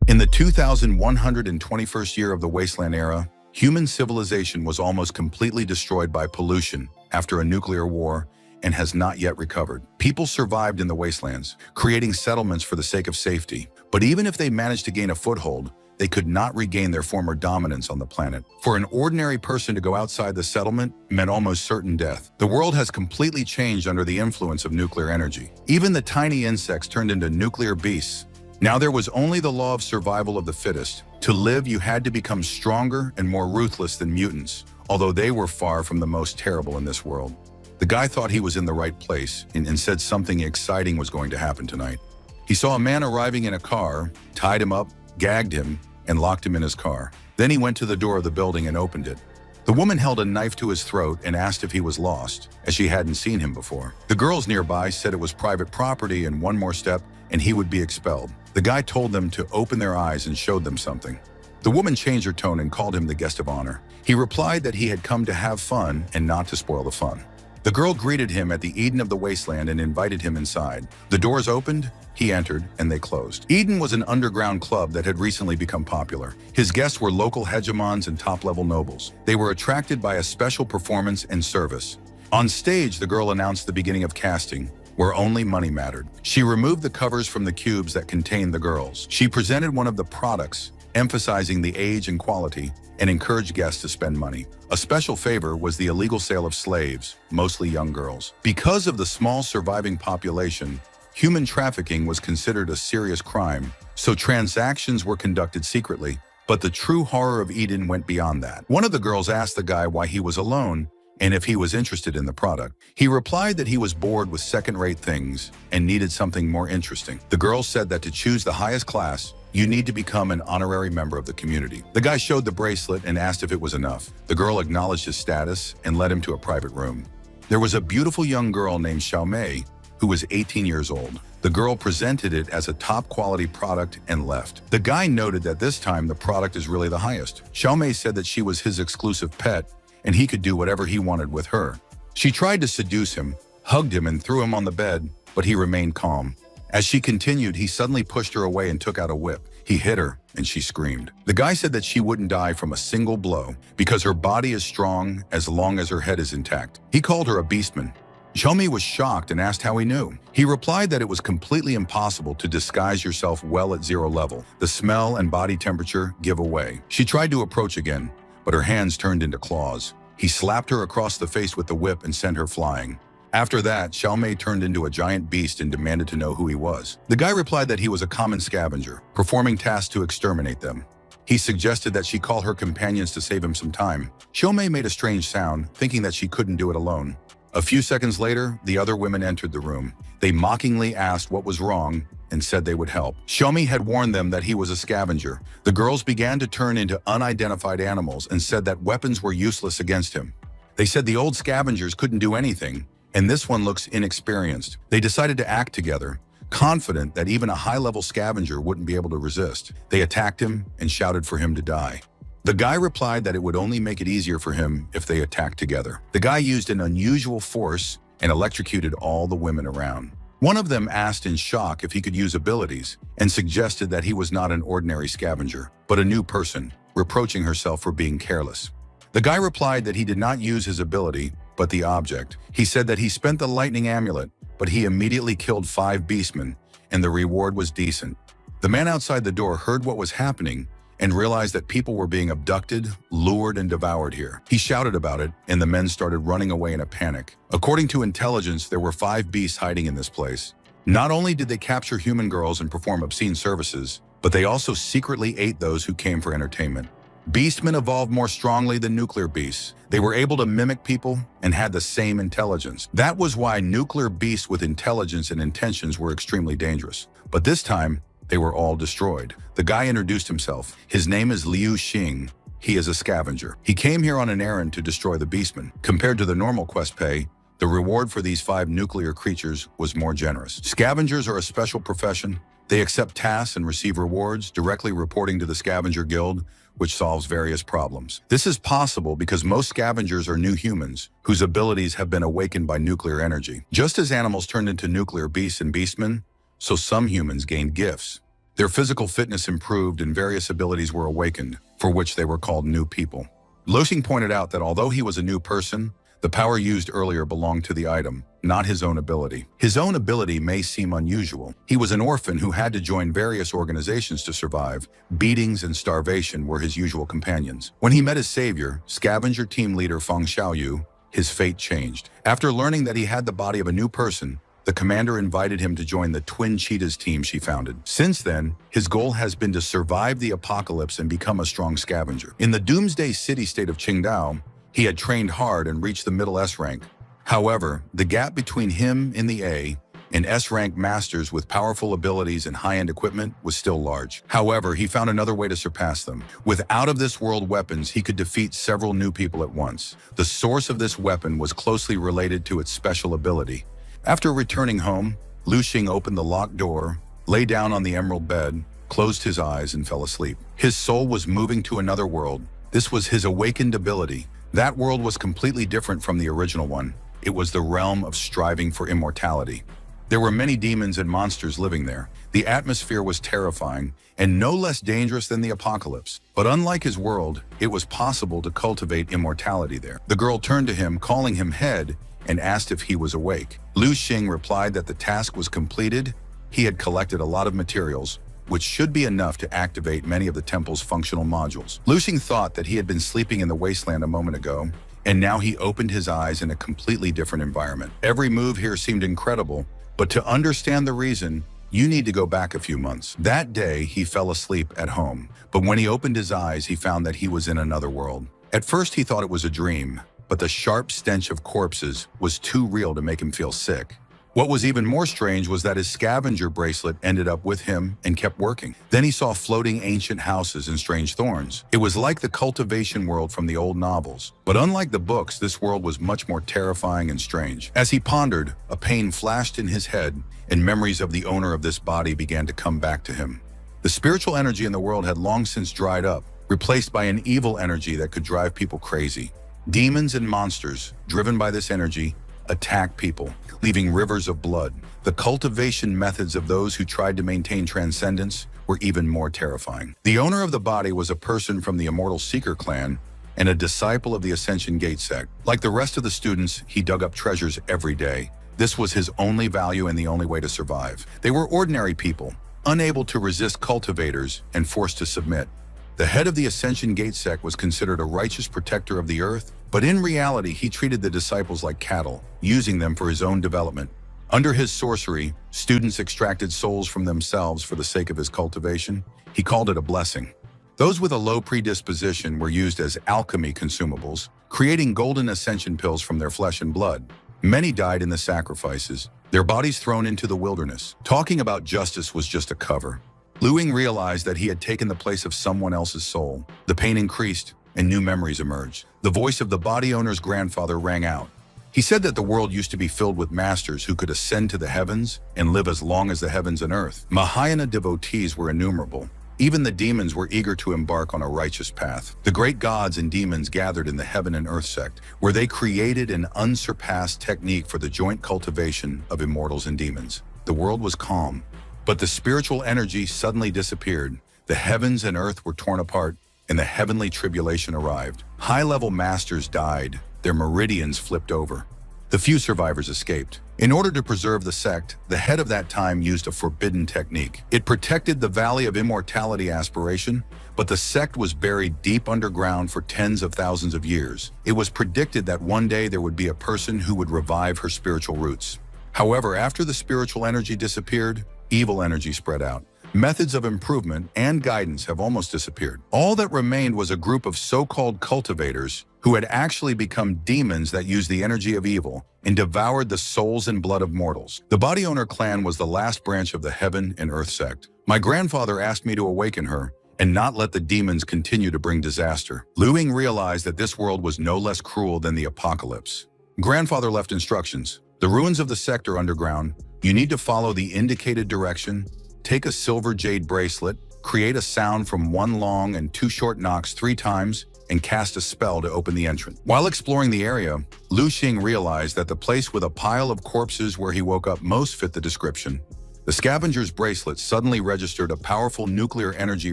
In the 2121st year of the Wasteland era, human civilization was almost completely destroyed by pollution after a nuclear war and has not yet recovered. People survived in the wastelands, creating settlements for the sake of safety. But even if they managed to gain a foothold, they could not regain their former dominance on the planet. For an ordinary person to go outside the settlement meant almost certain death. The world has completely changed under the influence of nuclear energy. Even the tiny insects turned into nuclear beasts. Now there was only the law of survival of the fittest. To live, you had to become stronger and more ruthless than mutants, although they were far from the most terrible in this world. The guy thought he was in the right place and said something exciting was going to happen tonight. He saw a man arriving in a car, tied him up, gagged him, and locked him in his car. Then he went to the door of the building and opened it. The woman held a knife to his throat and asked if he was lost, as she hadn't seen him before. The girls nearby said it was private property and one more step and he would be expelled. The guy told them to open their eyes and showed them something. The woman changed her tone and called him the guest of honor. He replied that he had come to have fun and not to spoil the fun. The girl greeted him at the Eden of the wasteland and invited him inside. The doors opened, he entered, and they closed. Eden was an underground club that had recently become popular. His guests were local hegemons and top-level nobles. They were attracted by a special performance and service. On stage, the girl announced the beginning of casting, where only money mattered. She removed the covers from the cubes that contained the girls. She presented one of the products, emphasizing the age and quality, and encouraged guests to spend money. A special favor was the illegal sale of slaves, mostly young girls. Because of the small surviving population, human trafficking was considered a serious crime, so transactions were conducted secretly. But the true horror of Eden went beyond that. One of the girls asked the guy why he was alone and if he was interested in the product. He replied that he was bored with second-rate things and needed something more interesting. The girl said that to choose the highest class, you need to become an honorary member of the community. The guy showed the bracelet and asked if it was enough. The girl acknowledged his status and led him to a private room. There was a beautiful young girl named Xiaomei who was 18 years old. The girl presented it as a top-quality product and left. The guy noted that this time the product is really the highest. Xiaomei said that she was his exclusive pet and he could do whatever he wanted with her. She tried to seduce him, hugged him, and threw him on the bed, but he remained calm. As she continued, he suddenly pushed her away and took out a whip. He hit her, and she screamed. The guy said that she wouldn't die from a single blow because her body is strong as long as her head is intact. He called her a beastman. Xiaomei was shocked and asked how he knew. He replied that it was completely impossible to disguise yourself well at 0 level. The smell and body temperature give away. She tried to approach again, but her hands turned into claws. He slapped her across the face with the whip and sent her flying. After that, Xiaomei turned into a giant beast and demanded to know who he was. The guy replied that he was a common scavenger, performing tasks to exterminate them. He suggested that she call her companions to save him some time. Xiaomei made a strange sound, thinking that she couldn't do it alone. A few seconds later, the other women entered the room. They mockingly asked what was wrong and said they would help. Xiaomei had warned them that he was a scavenger. The girls began to turn into unidentified animals and said that weapons were useless against him. They said the old scavengers couldn't do anything, and this one looks inexperienced. They decided to act together, confident that even a high-level scavenger wouldn't be able to resist. They attacked him and shouted for him to die. The guy replied that it would only make it easier for him if they attacked together. The guy used an unusual force and electrocuted all the women around. One of them asked in shock if he could use abilities and suggested that he was not an ordinary scavenger, but a new person, reproaching herself for being careless. The guy replied that he did not use his ability, but the object. He said that he spent the lightning amulet, but he immediately killed 5 beastmen, and the reward was decent. The man outside the door heard what was happening and realized that people were being abducted, lured, and devoured here. He shouted about it, and the men started running away in a panic. According to intelligence, there were 5 beasts hiding in this place. Not only did they capture human girls and perform obscene services, but they also secretly ate those who came for entertainment. Beastmen evolved more strongly than nuclear beasts. They were able to mimic people and had the same intelligence. That was why nuclear beasts with intelligence and intentions were extremely dangerous. But this time, they were all destroyed. The guy introduced himself. His name is Liu Xing. He is a scavenger. He came here on an errand to destroy the beastmen. Compared to the normal quest pay, the reward for these 5 nuclear creatures was more generous. Scavengers are a special profession. They accept tasks and receive rewards, directly reporting to the Scavenger Guild, which solves various problems. This is possible because most scavengers are new humans whose abilities have been awakened by nuclear energy. Just as animals turned into nuclear beasts and beastmen, so some humans gained gifts. Their physical fitness improved and various abilities were awakened, for which they were called new people. Luxing pointed out that although he was a new person, the power used earlier belonged to the item, not his own ability. His own ability may seem unusual. He was an orphan who had to join various organizations to survive. Beatings and starvation were his usual companions. When he met his savior, scavenger team leader Feng Xiaoyu, his fate changed. After learning that he had the body of a new person, the commander invited him to join the Twin Cheetahs team she founded. Since then, his goal has been to survive the apocalypse and become a strong scavenger. In the doomsday city-state of Qingdao, he had trained hard and reached the middle S rank. However, the gap between him in the A and S rank masters with powerful abilities and high-end equipment was still large. However, he found another way to surpass them. With out-of-this-world weapons, he could defeat several new people at once. The source of this weapon was closely related to its special ability. After returning home, Luxing opened the locked door, lay down on the emerald bed, closed his eyes, and fell asleep. His soul was moving to another world. This was his awakened ability. That world was completely different from the original one. It was the realm of striving for immortality. There were many demons and monsters living there. The atmosphere was terrifying and no less dangerous than the apocalypse. But unlike his world, it was possible to cultivate immortality there. The girl turned to him, calling him head, and asked if he was awake. Luxing replied that the task was completed. He had collected a lot of materials, which should be enough to activate many of the temple's functional modules. Luxing thought that he had been sleeping in the wasteland a moment ago, and now he opened his eyes in a completely different environment. Every move here seemed incredible, but to understand the reason, you need to go back a few months. That day, he fell asleep at home, but when he opened his eyes, he found that he was in another world. At first, he thought it was a dream, but the sharp stench of corpses was too real to make him feel sick. What was even more strange was that his scavenger bracelet ended up with him and kept working. Then he saw floating ancient houses and strange thorns. It was like the cultivation world from the old novels. But unlike the books, this world was much more terrifying and strange. As he pondered, a pain flashed in his head, and memories of the owner of this body began to come back to him. The spiritual energy in the world had long since dried up, replaced by an evil energy that could drive people crazy. Demons and monsters, driven by this energy, attack people, leaving rivers of blood. The cultivation methods of those who tried to maintain transcendence were even more terrifying. The owner of the body was a person from the Immortal Seeker clan and a disciple of the Ascension Gate sect. Like the rest of the students, he dug up treasures every day. This was his only value and the only way to survive. They were ordinary people, unable to resist cultivators and forced to submit. The head of the Ascension Gate sect was considered a righteous protector of the earth, but in reality, he treated the disciples like cattle, using them for his own development. Under his sorcery, students extracted souls from themselves for the sake of his cultivation. He called it a blessing. Those with a low predisposition were used as alchemy consumables, creating golden ascension pills from their flesh and blood. Many died in the sacrifices, their bodies thrown into the wilderness. Talking about justice was just a cover. Luxing realized that he had taken the place of someone else's soul. The pain increased, and new memories emerged. The voice of the body owner's grandfather rang out. He said that the world used to be filled with masters who could ascend to the heavens and live as long as the heavens and earth. Mahayana devotees were innumerable. Even the demons were eager to embark on a righteous path. The great gods and demons gathered in the Heaven and Earth sect, where they created an unsurpassed technique for the joint cultivation of immortals and demons. The world was calm, but the spiritual energy suddenly disappeared. The heavens and earth were torn apart, and the heavenly tribulation arrived. High-level masters died, their meridians flipped over. The few survivors escaped. In order to preserve the sect, the head of that time used a forbidden technique. It protected the Valley of Immortality aspiration, but the sect was buried deep underground for tens of thousands of years. It was predicted that one day there would be a person who would revive her spiritual roots. However, after the spiritual energy disappeared, evil energy spread out. Methods of improvement and guidance have almost disappeared. All that remained was a group of so-called cultivators who had actually become demons that used the energy of evil and devoured the souls and blood of mortals. The Body Owner clan was the last branch of the Heaven and Earth sect. My grandfather asked me to awaken her and not let the demons continue to bring disaster. Luxing realized that this world was no less cruel than the apocalypse. Grandfather left instructions. The ruins of the sect are underground. You need to follow the indicated direction. Take a silver jade bracelet, create a sound from 1 long and 2 short knocks 3 times, and cast a spell to open the entrance. While exploring the area, Luxing realized that the place with a pile of corpses where he woke up most fit the description. The scavenger's bracelet suddenly registered a powerful nuclear energy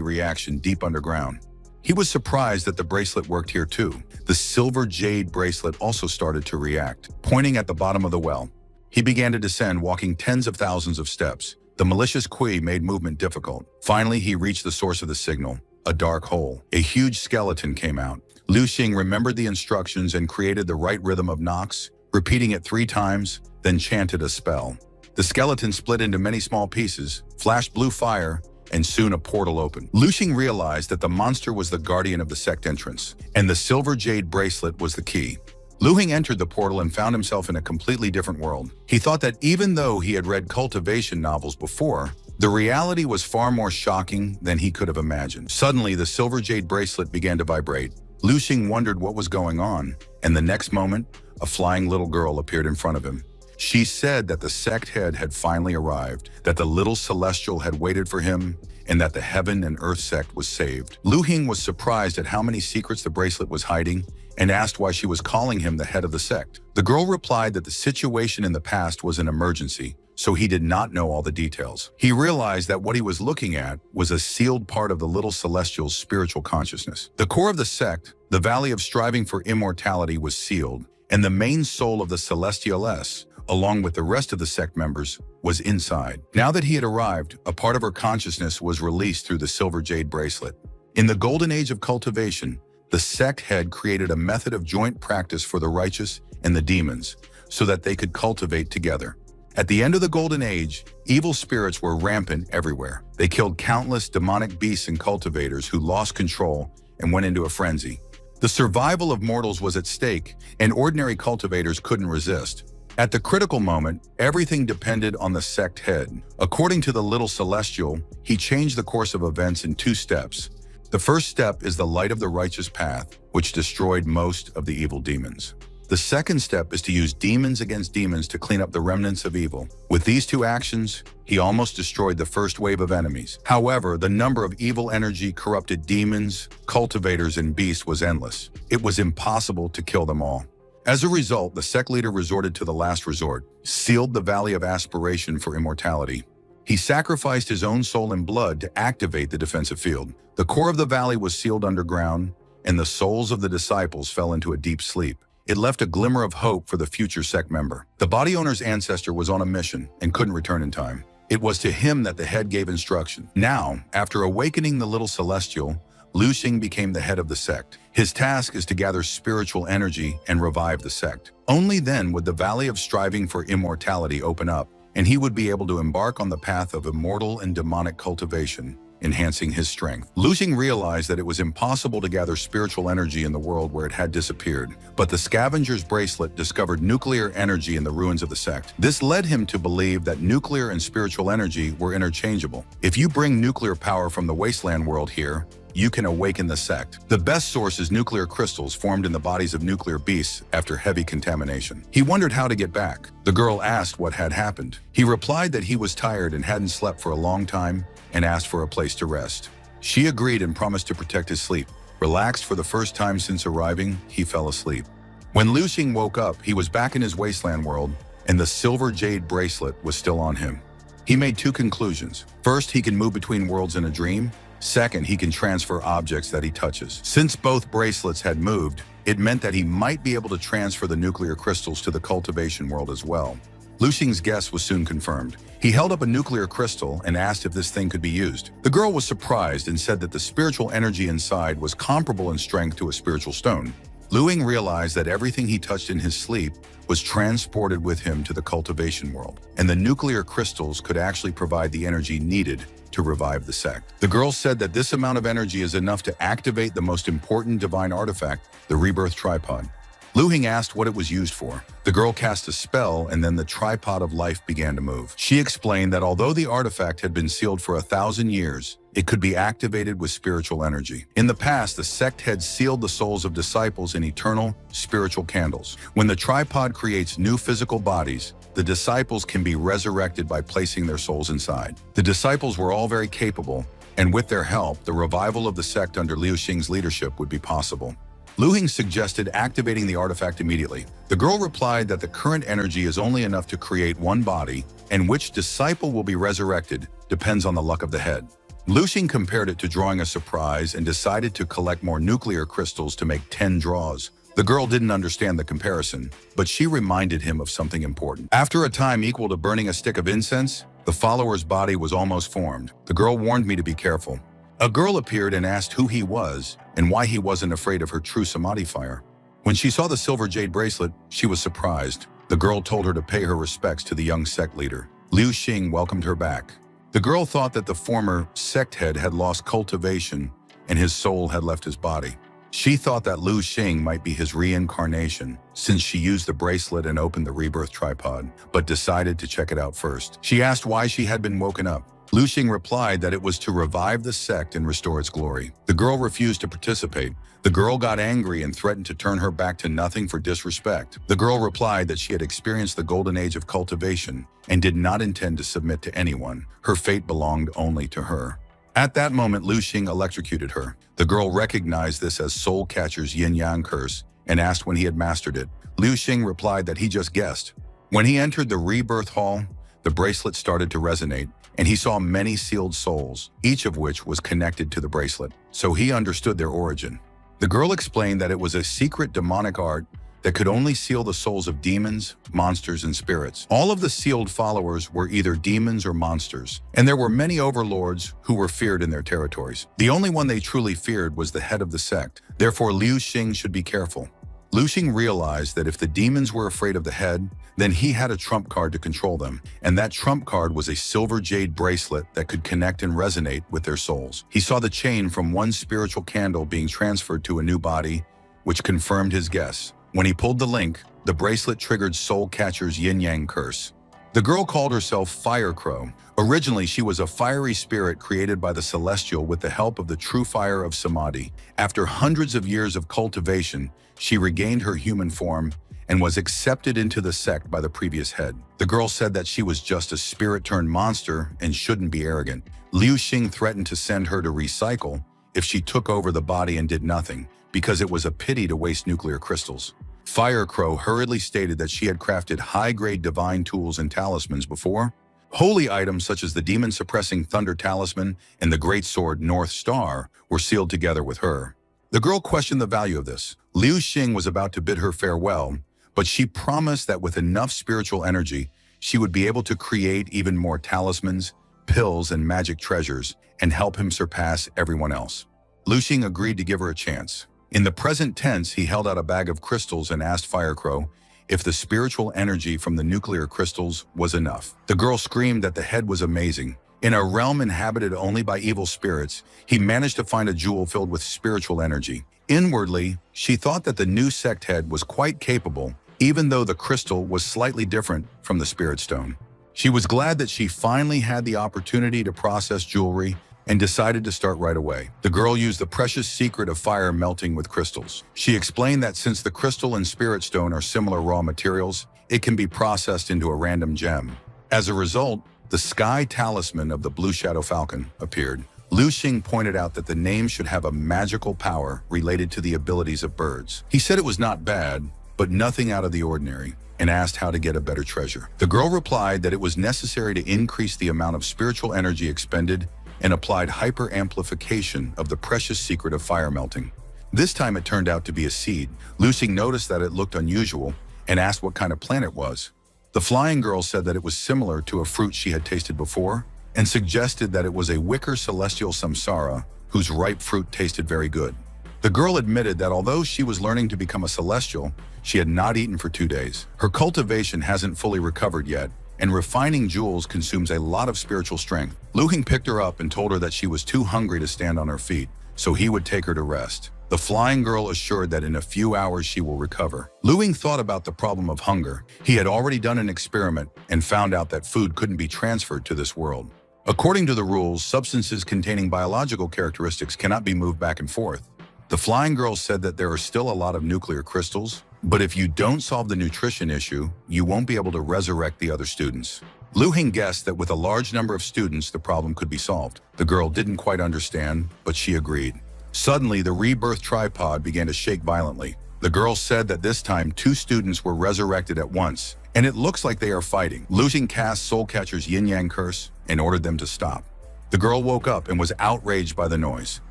reaction deep underground. He was surprised that the bracelet worked here too. The silver jade bracelet also started to react. Pointing at the bottom of the well, he began to descend, walking tens of thousands of steps. The malicious Kui made movement difficult. Finally, he reached the source of the signal, a dark hole. A huge skeleton came out. Liu Xing remembered the instructions and created the right rhythm of knocks, repeating it 3 times, then chanted a spell. The skeleton split into many small pieces, flashed blue fire, and soon a portal opened. Liu Xing realized that the monster was the guardian of the sect entrance, and the silver jade bracelet was the key. Liu Xing entered the portal and found himself in a completely different world. He thought that even though he had read cultivation novels before, the reality was far more shocking than he could have imagined. Suddenly, the silver jade bracelet began to vibrate. Liu Xing wondered what was going on, and the next moment, a flying little girl appeared in front of him. She said that the sect head had finally arrived, that the little celestial had waited for him, and that the heaven and earth sect was saved. Liu Xing was surprised at how many secrets the bracelet was hiding and asked why she was calling him the head of the sect. The girl replied that the situation in the past was an emergency, so he did not know all the details. He realized that what he was looking at was a sealed part of the little celestial's spiritual consciousness. The core of the sect, the Valley of Striving for Immortality, was sealed, and the main soul of the Celestialess, along with the rest of the sect members, was inside. Now that he had arrived, a part of her consciousness was released through the silver jade bracelet. In the golden age of cultivation, the sect head created a method of joint practice for the righteous and the demons, so that they could cultivate together. At the end of the golden age, evil spirits were rampant everywhere. They killed countless demonic beasts and cultivators who lost control and went into a frenzy. The survival of mortals was at stake, and ordinary cultivators couldn't resist. At the critical moment, everything depended on the sect head. According to the little celestial, he changed the course of events in 2 steps. The first step is the light of the righteous path, which destroyed most of the evil demons. The second step is to use demons against demons to clean up the remnants of evil. With these 2 actions, he almost destroyed the first wave of enemies. However, the number of evil energy corrupted demons, cultivators, and beasts was endless. It was impossible to kill them all. As a result, the sect leader resorted to the last resort, sealed the Valley of Aspiration for Immortality. He sacrificed his own soul and blood to activate the defensive field. The core of the valley was sealed underground, and the souls of the disciples fell into a deep sleep. It left a glimmer of hope for the future sect member. The body owner's ancestor was on a mission and couldn't return in time. It was to him that the head gave instruction. Now, after awakening the little celestial, Liu Xing became the head of the sect. His task is to gather spiritual energy and revive the sect. Only then would the Valley of Striving for Immortality open up, and he would be able to embark on the path of immortal and demonic cultivation, enhancing his strength. Liu Xing realized that it was impossible to gather spiritual energy in the world where it had disappeared, but the scavenger's bracelet discovered nuclear energy in the ruins of the sect. This led him to believe that nuclear and spiritual energy were interchangeable. If you bring nuclear power from the wasteland world here, you can awaken the sect. The best source is nuclear crystals formed in the bodies of nuclear beasts after heavy contamination. He wondered how to get back. The girl asked what had happened. He replied that he was tired and hadn't slept for a long time and asked for a place to rest. She agreed and promised to protect his sleep. Relaxed for the first time since arriving, he fell asleep. When Liu Xing woke up, he was back in his wasteland world, and the silver jade bracelet was still on him. He made 2 conclusions. First, he can move between worlds in a dream. Second, he can transfer objects that he touches. Since both bracelets had moved, it meant that he might be able to transfer the nuclear crystals to the cultivation world as well. Liu Xing's guess was soon confirmed. He held up a nuclear crystal and asked if this thing could be used. The girl was surprised and said that the spiritual energy inside was comparable in strength to a spiritual stone. Liu Xing realized that everything he touched in his sleep was transported with him to the cultivation world, and the nuclear crystals could actually provide the energy needed to revive the sect. The girl said that this amount of energy is enough to activate the most important divine artifact, the rebirth tripod. Liu Xing asked what it was used for. The girl cast a spell, and then the tripod of life began to move. She explained that although the artifact had been sealed for 1,000 years, it could be activated with spiritual energy. In the past, the sect had sealed the souls of disciples in eternal, spiritual candles. When the tripod creates new physical bodies, the disciples can be resurrected by placing their souls inside. The disciples were all very capable, and with their help, the revival of the sect under Liu Xing's leadership would be possible. Lu Hing suggested activating the artifact immediately. The girl replied that the current energy is only enough to create one body, and which disciple will be resurrected depends on the luck of the head. Lu Xing compared it to drawing a surprise and decided to collect more nuclear crystals to make 10 draws. The girl didn't understand the comparison, but she reminded him of something important. After a time equal to burning a stick of incense, the follower's body was almost formed. The girl warned me to be careful. A girl appeared and asked who he was and why he wasn't afraid of her true samadhi fire. When she saw the silver jade bracelet, she was surprised. The girl told her to pay her respects to the young sect leader. Liu Xing welcomed her back. The girl thought that the former sect head had lost cultivation and his soul had left his body. She thought that Liu Xing might be his reincarnation since she used the bracelet and opened the rebirth tripod, but decided to check it out first. She asked why she had been woken up. Liu Xing replied that it was to revive the sect and restore its glory. The girl refused to participate. The girl got angry and threatened to turn her back to nothing for disrespect. The girl replied that she had experienced the golden age of cultivation and did not intend to submit to anyone. Her fate belonged only to her. At that moment, Liu Xing electrocuted her. The girl recognized this as Soul Catcher's yin-yang curse and asked when he had mastered it. Liu Xing replied that he just guessed. When he entered the rebirth hall, the bracelet started to resonate, and he saw many sealed souls, each of which was connected to the bracelet, so he understood their origin. The girl explained that it was a secret demonic art that could only seal the souls of demons, monsters, and spirits. All of the sealed followers were either demons or monsters, and there were many overlords who were feared in their territories. The only one they truly feared was the head of the sect. Therefore, Liu Xing should be careful. Liu Xing realized that if the demons were afraid of the head, then he had a trump card to control them, and that trump card was a silver jade bracelet that could connect and resonate with their souls. He saw the chain from one spiritual candle being transferred to a new body, which confirmed his guess. When he pulled the link, the bracelet triggered Soul Catcher's yin-yang curse. The girl called herself Fire Crow. Originally, she was a fiery spirit created by the Celestial with the help of the true fire of Samadhi. After hundreds of years of cultivation, she regained her human form and was accepted into the sect by the previous head. The girl said that she was just a spirit-turned-monster and shouldn't be arrogant. Liu Xing threatened to send her to recycle if she took over the body and did nothing, because it was a pity to waste nuclear crystals. Fire Crow hurriedly stated that she had crafted high-grade divine tools and talismans before. Holy items such as the demon-suppressing Thunder Talisman and the great sword North Star were sealed together with her. The girl questioned the value of this. Liu Xing was about to bid her farewell, but she promised that with enough spiritual energy, she would be able to create even more talismans, pills, and magic treasures and help him surpass everyone else. Liu Xing agreed to give her a chance. In the present tense, he held out a bag of crystals and asked Fire Crow if the spiritual energy from the nuclear crystals was enough. The girl screamed that the head was amazing. In a realm inhabited only by evil spirits, he managed to find a jewel filled with spiritual energy. Inwardly, she thought that the new sect head was quite capable, even though the crystal was slightly different from the spirit stone. She was glad that she finally had the opportunity to process jewelry and decided to start right away. The girl used the precious secret of fire melting with crystals. She explained that since the crystal and spirit stone are similar raw materials, it can be processed into a random gem. As a result, the sky talisman of the Blue Shadow Falcon appeared. Liu Xing pointed out that the name should have a magical power related to the abilities of birds. He said it was not bad, but nothing out of the ordinary, and asked how to get a better treasure. The girl replied that it was necessary to increase the amount of spiritual energy expended and applied hyper-amplification of the precious secret of fire melting. This time it turned out to be a seed. Liu Xing noticed that it looked unusual and asked what kind of plant it was. The flying girl said that it was similar to a fruit she had tasted before and suggested that it was a wicker celestial samsara whose ripe fruit tasted very good. The girl admitted that although she was learning to become a celestial, she had not eaten for 2 days. Her cultivation hasn't fully recovered yet, and refining jewels consumes a lot of spiritual strength. Liu Xing picked her up and told her that she was too hungry to stand on her feet, so he would take her to rest. The flying girl assured that in a few hours she will recover. Liu Xing thought about the problem of hunger. He had already done an experiment and found out that food couldn't be transferred to this world. According to the rules, substances containing biological characteristics cannot be moved back and forth. The flying girl said that there are still a lot of nuclear crystals, but if you don't solve the nutrition issue, you won't be able to resurrect the other students. Liu Xing guessed that with a large number of students, the problem could be solved. The girl didn't quite understand, but she agreed. Suddenly, the rebirth tripod began to shake violently. The girl said that this time 2 students were resurrected at once, and it looks like they are fighting. Lu Xing cast Soulcatcher's yin-yang curse and ordered them to stop. The girl woke up and was outraged by the noise.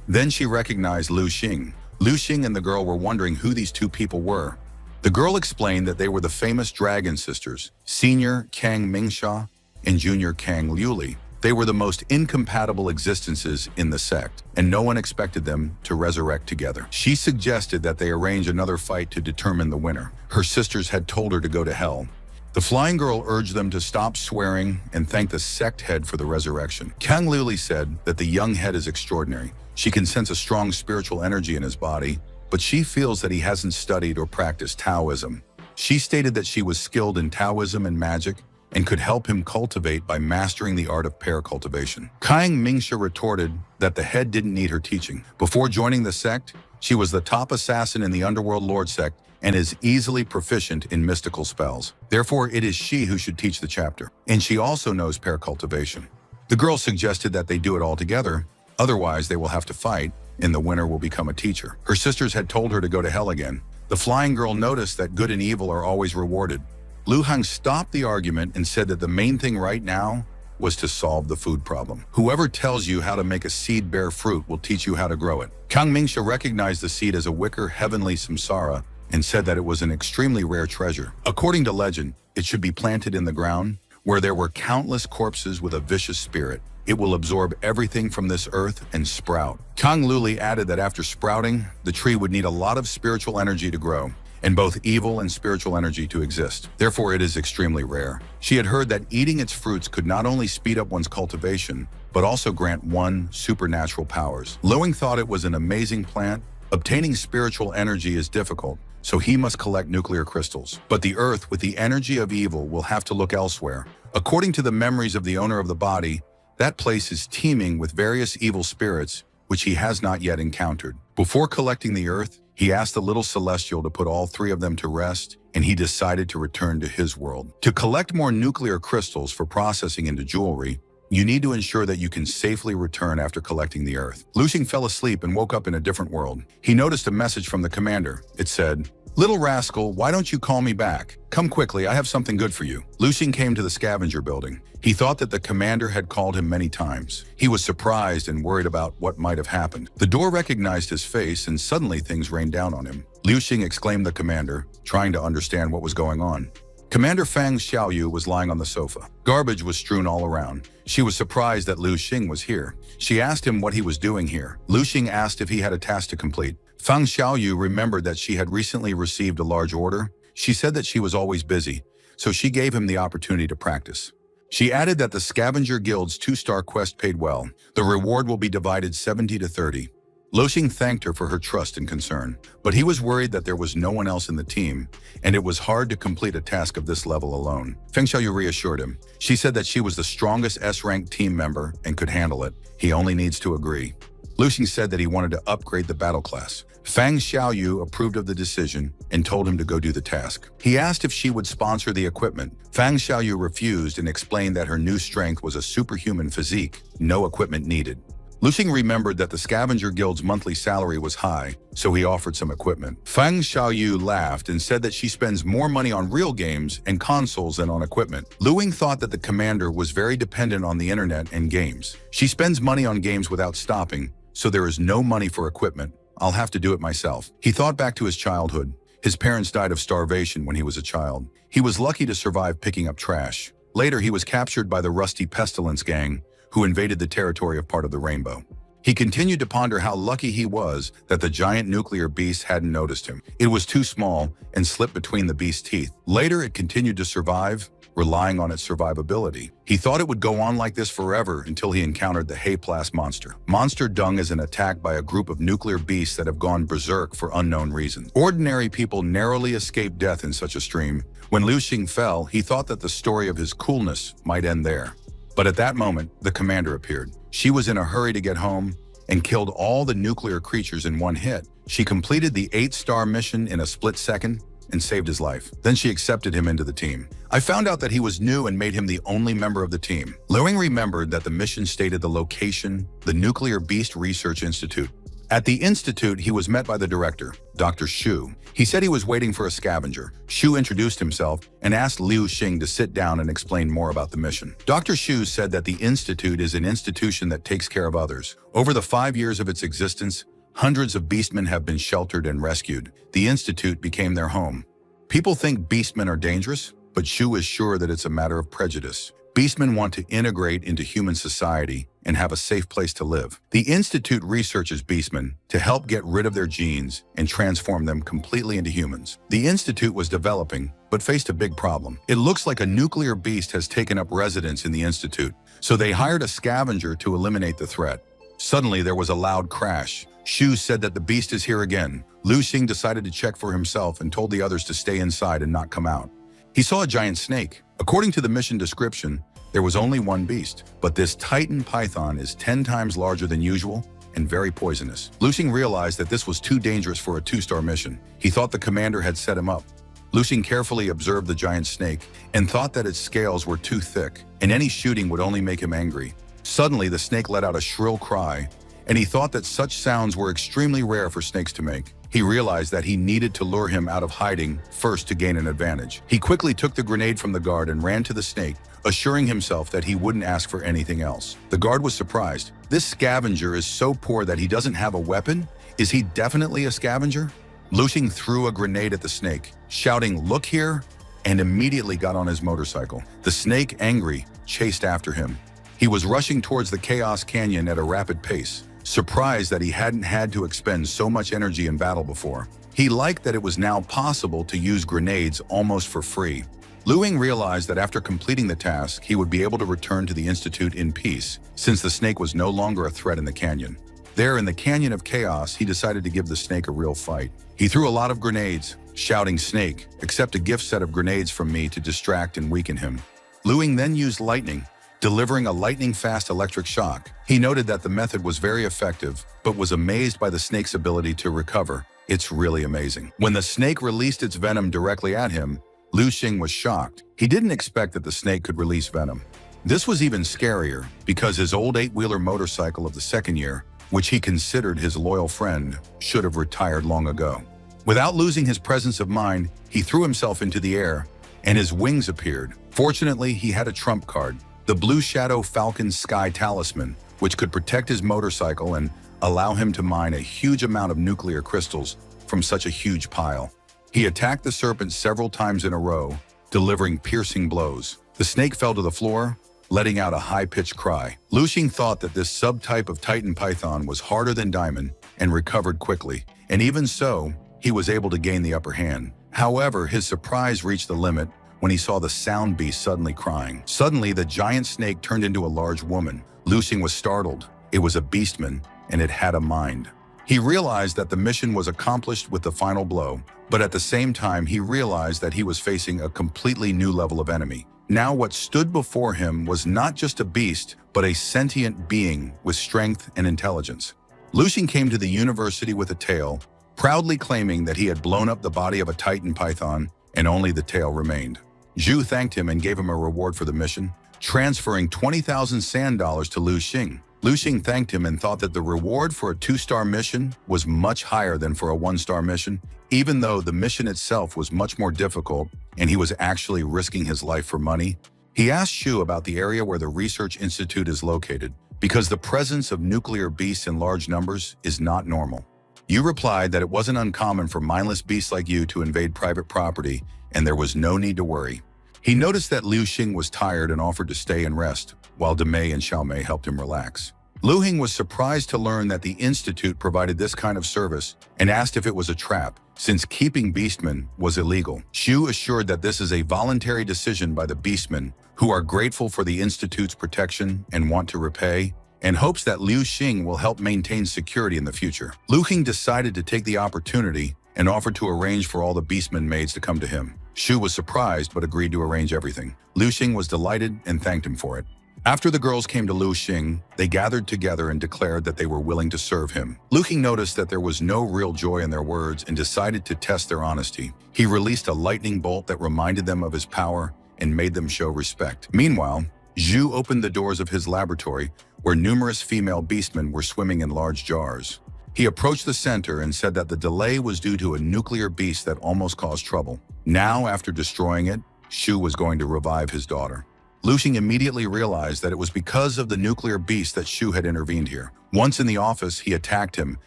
Then she recognized Lu Xing. Lu Xing and the girl were wondering who these 2 people were. The girl explained that they were the famous dragon sisters, Senior Kang Mingsha and Junior Kang Liuli. They were the most incompatible existences in the sect, and no one expected them to resurrect together. She suggested that they arrange another fight to determine the winner. Her sisters had told her to go to hell. The flying girl urged them to stop swearing and thank the sect head for the resurrection. Kang Liuli said that the young head is extraordinary. She can sense a strong spiritual energy in his body, but she feels that he hasn't studied or practiced Taoism. She stated that she was skilled in Taoism and magic and could help him cultivate by mastering the art of pear cultivation. Kang Mingsha retorted that the head didn't need her teaching. Before joining the sect, she was the top assassin in the Underworld Lord sect and is easily proficient in mystical spells. Therefore, it is she who should teach the chapter. And she also knows pear cultivation. The girl suggested that they do it all together, otherwise they will have to fight, and the winner will become a teacher. Her sisters had told her to go to hell again. The flying girl noticed that good and evil are always rewarded. Lu Hang stopped the argument and said that the main thing right now was to solve the food problem. Whoever tells you how to make a seed bear fruit will teach you how to grow it. Kang Mingsha recognized the seed as a wicker heavenly samsara and said that it was an extremely rare treasure. According to legend, it should be planted in the ground where there were countless corpses with a vicious spirit. It will absorb everything from this earth and sprout. Kang Liuli added that after sprouting, the tree would need a lot of spiritual energy to grow, and both evil and spiritual energy to exist. Therefore, it is extremely rare. She had heard that eating its fruits could not only speed up one's cultivation, but also grant one supernatural powers. Luing thought it was an amazing plant. Obtaining spiritual energy is difficult, so he must collect nuclear crystals. But the earth with the energy of evil will have to look elsewhere. According to the memories of the owner of the body, that place is teeming with various evil spirits, which he has not yet encountered. Before collecting the earth, he asked the little celestial to put all 3 of them to rest, and he decided to return to his world. To collect more nuclear crystals for processing into jewelry, you need to ensure that you can safely return after collecting the earth. Lu Xing fell asleep and woke up in a different world. He noticed a message from the commander. It said, "Little rascal, why don't you call me back? Come quickly, I have something good for you." Lu Xing came to the scavenger building. He thought that the commander had called him many times. He was surprised and worried about what might have happened. The door recognized his face, and suddenly things rained down on him. Liu Xing exclaimed the commander, trying to understand what was going on. Commander Fang Xiaoyu was lying on the sofa. Garbage was strewn all around. She was surprised that Lu Xing was here. She asked him what he was doing here. Lu Xing asked if he had a task to complete. Fang Xiaoyu remembered that she had recently received a large order. She said that she was always busy, so she gave him the opportunity to practice. She added that the Scavenger Guild's 2-star quest paid well. The reward will be divided 70 to 30. Lu Xing thanked her for her trust and concern, but he was worried that there was no one else in the team, and it was hard to complete a task of this level alone. Feng Xiaoyu reassured him. She said that she was the strongest S-ranked team member and could handle it. He only needs to agree. Lu Xing said that he wanted to upgrade the battle class. Fang Xiaoyu approved of the decision and told him to go do the task. He asked if she would sponsor the equipment. Fang Xiaoyu refused and explained that her new strength was a superhuman physique, no equipment needed. Lu Xing remembered that the Scavenger Guild's monthly salary was high, so he offered some equipment. Fang Xiaoyu laughed and said that she spends more money on real games and consoles than on equipment. Lu Ying thought that the commander was very dependent on the internet and games. She spends money on games without stopping, so there is no money for equipment. I'll have to do it myself. He thought back to his childhood. His parents died of starvation when he was a child. He was lucky to survive picking up trash. Later, he was captured by the Rusty Pestilence gang, who invaded the territory of part of the Rainbow. He continued to ponder how lucky he was that the giant nuclear beast hadn't noticed him. It was too small and slipped between the beast's teeth. Later, it continued to survive, relying on its survivability. He thought it would go on like this forever until he encountered the Hayplas monster. Monster Dung is an attack by a group of nuclear beasts that have gone berserk for unknown reasons. Ordinary people narrowly escape death in such a stream. When Liu Xing fell, he thought that the story of his coolness might end there. But at that moment, the commander appeared. She was in a hurry to get home and killed all the nuclear creatures in one hit. She completed the 8-star mission in a split second and saved his life. Then she accepted him into the team. I found out that he was new and made him the only member of the team. Liu Ying remembered that the mission stated the location, the Nuclear Beast Research Institute. At the institute, he was met by the director, Dr. Shu. He said he was waiting for a scavenger. Shu introduced himself and asked Liu Xing to sit down and explain more about the mission. Dr. Shu said that the institute is an institution that takes care of others. Over the 5 years of its existence, hundreds of beastmen have been sheltered and rescued. The institute became their home. People think beastmen are dangerous, but Shu is sure that it's a matter of prejudice. Beastmen want to integrate into human society and have a safe place to live. The Institute researches beastmen to help get rid of their genes and transform them completely into humans. The Institute was developing, but faced a big problem. It looks like a nuclear beast has taken up residence in the Institute, so they hired a scavenger to eliminate the threat. Suddenly, there was a loud crash. Shu said that the beast is here again. Liu Xing decided to check for himself and told the others to stay inside and not come out. He saw a giant snake. According to the mission description, there was only one beast, but this Titan python is 10 times larger than usual and very poisonous. Liu Xing realized that this was too dangerous for a 2-star mission. He thought the commander had set him up. Liu Xing carefully observed the giant snake and thought that its scales were too thick, and any shooting would only make him angry. Suddenly, the snake let out a shrill cry, and he thought that such sounds were extremely rare for snakes to make. He realized that he needed to lure him out of hiding first to gain an advantage. He quickly took the grenade from the guard and ran to the snake, assuring himself that he wouldn't ask for anything else. The guard was surprised. This scavenger is so poor that he doesn't have a weapon? Is he definitely a scavenger? Liu Xing threw a grenade at the snake, shouting, "Look here," and immediately got on his motorcycle. The snake, angry, chased after him. He was rushing towards the Chaos Canyon at a rapid pace, surprised that he hadn't had to expend so much energy in battle before. He liked that it was now possible to use grenades almost for free. Liu Xing realized that after completing the task, he would be able to return to the Institute in peace, since the snake was no longer a threat in the canyon. There, in the Canyon of Chaos, he decided to give the snake a real fight. He threw a lot of grenades, shouting, "Snake, accept a gift set of grenades from me to distract and weaken him." Liu Xing then used lightning, delivering a lightning-fast electric shock. He noted that the method was very effective, but was amazed by the snake's ability to recover. It's really amazing. When the snake released its venom directly at him, Liu Xing was shocked. He didn't expect that the snake could release venom. This was even scarier because his old 8-wheeler motorcycle of the second year, which he considered his loyal friend, should have retired long ago. Without losing his presence of mind, he threw himself into the air, and his wings appeared. Fortunately, he had a trump card, the Blue Shadow Falcon Sky Talisman, which could protect his motorcycle and allow him to mine a huge amount of nuclear crystals from such a huge pile. He attacked the serpent several times in a row, delivering piercing blows. The snake fell to the floor, letting out a high-pitched cry. Liu Xing thought that this subtype of Titan python was harder than diamond and recovered quickly, and even so, he was able to gain the upper hand. However, his surprise reached the limit when he saw the sound beast suddenly crying. Suddenly, the giant snake turned into a large woman. Liu Xing was startled. It was a beastman, and it had a mind. He realized that the mission was accomplished with the final blow, but at the same time, he realized that he was facing a completely new level of enemy. Now what stood before him was not just a beast, but a sentient being with strength and intelligence. Liu Xing came to the university with a tail, proudly claiming that he had blown up the body of a Titan python, and only the tail remained. Zhu thanked him and gave him a reward for the mission, transferring 20,000 sand dollars to Liu Xing. Liu Xing thanked him and thought that the reward for a 2-star mission was much higher than for a 1-star mission, even though the mission itself was much more difficult and he was actually risking his life for money. He asked Shu about the area where the research institute is located, because the presence of nuclear beasts in large numbers is not normal. You replied that it wasn't uncommon for mindless beasts like you to invade private property, and there was no need to worry. He noticed that Liu Xing was tired and offered to stay and rest, while Demei and Xiaomei helped him relax. Liu Xing was surprised to learn that the institute provided this kind of service and asked if it was a trap, since keeping beastmen was illegal. Shu assured that this is a voluntary decision by the beastmen, who are grateful for the institute's protection and want to repay, and hopes that Liu Xing will help maintain security in the future. Liu Xing decided to take the opportunity and offered to arrange for all the beastmen maids to come to him. Shu was surprised but agreed to arrange everything. Liu Xing was delighted and thanked him for it. After the girls came to Liu Xing, they gathered together and declared that they were willing to serve him. Liu Xing noticed that there was no real joy in their words and decided to test their honesty. He released a lightning bolt that reminded them of his power and made them show respect. Meanwhile, Zhu opened the doors of his laboratory, where numerous female beastmen were swimming in large jars. He approached the center and said that the delay was due to a nuclear beast that almost caused trouble. Now, after destroying it, Shu was going to revive his daughter. Lu Xing immediately realized that it was because of the nuclear beast that Shu had intervened here. Once in the office, he attacked him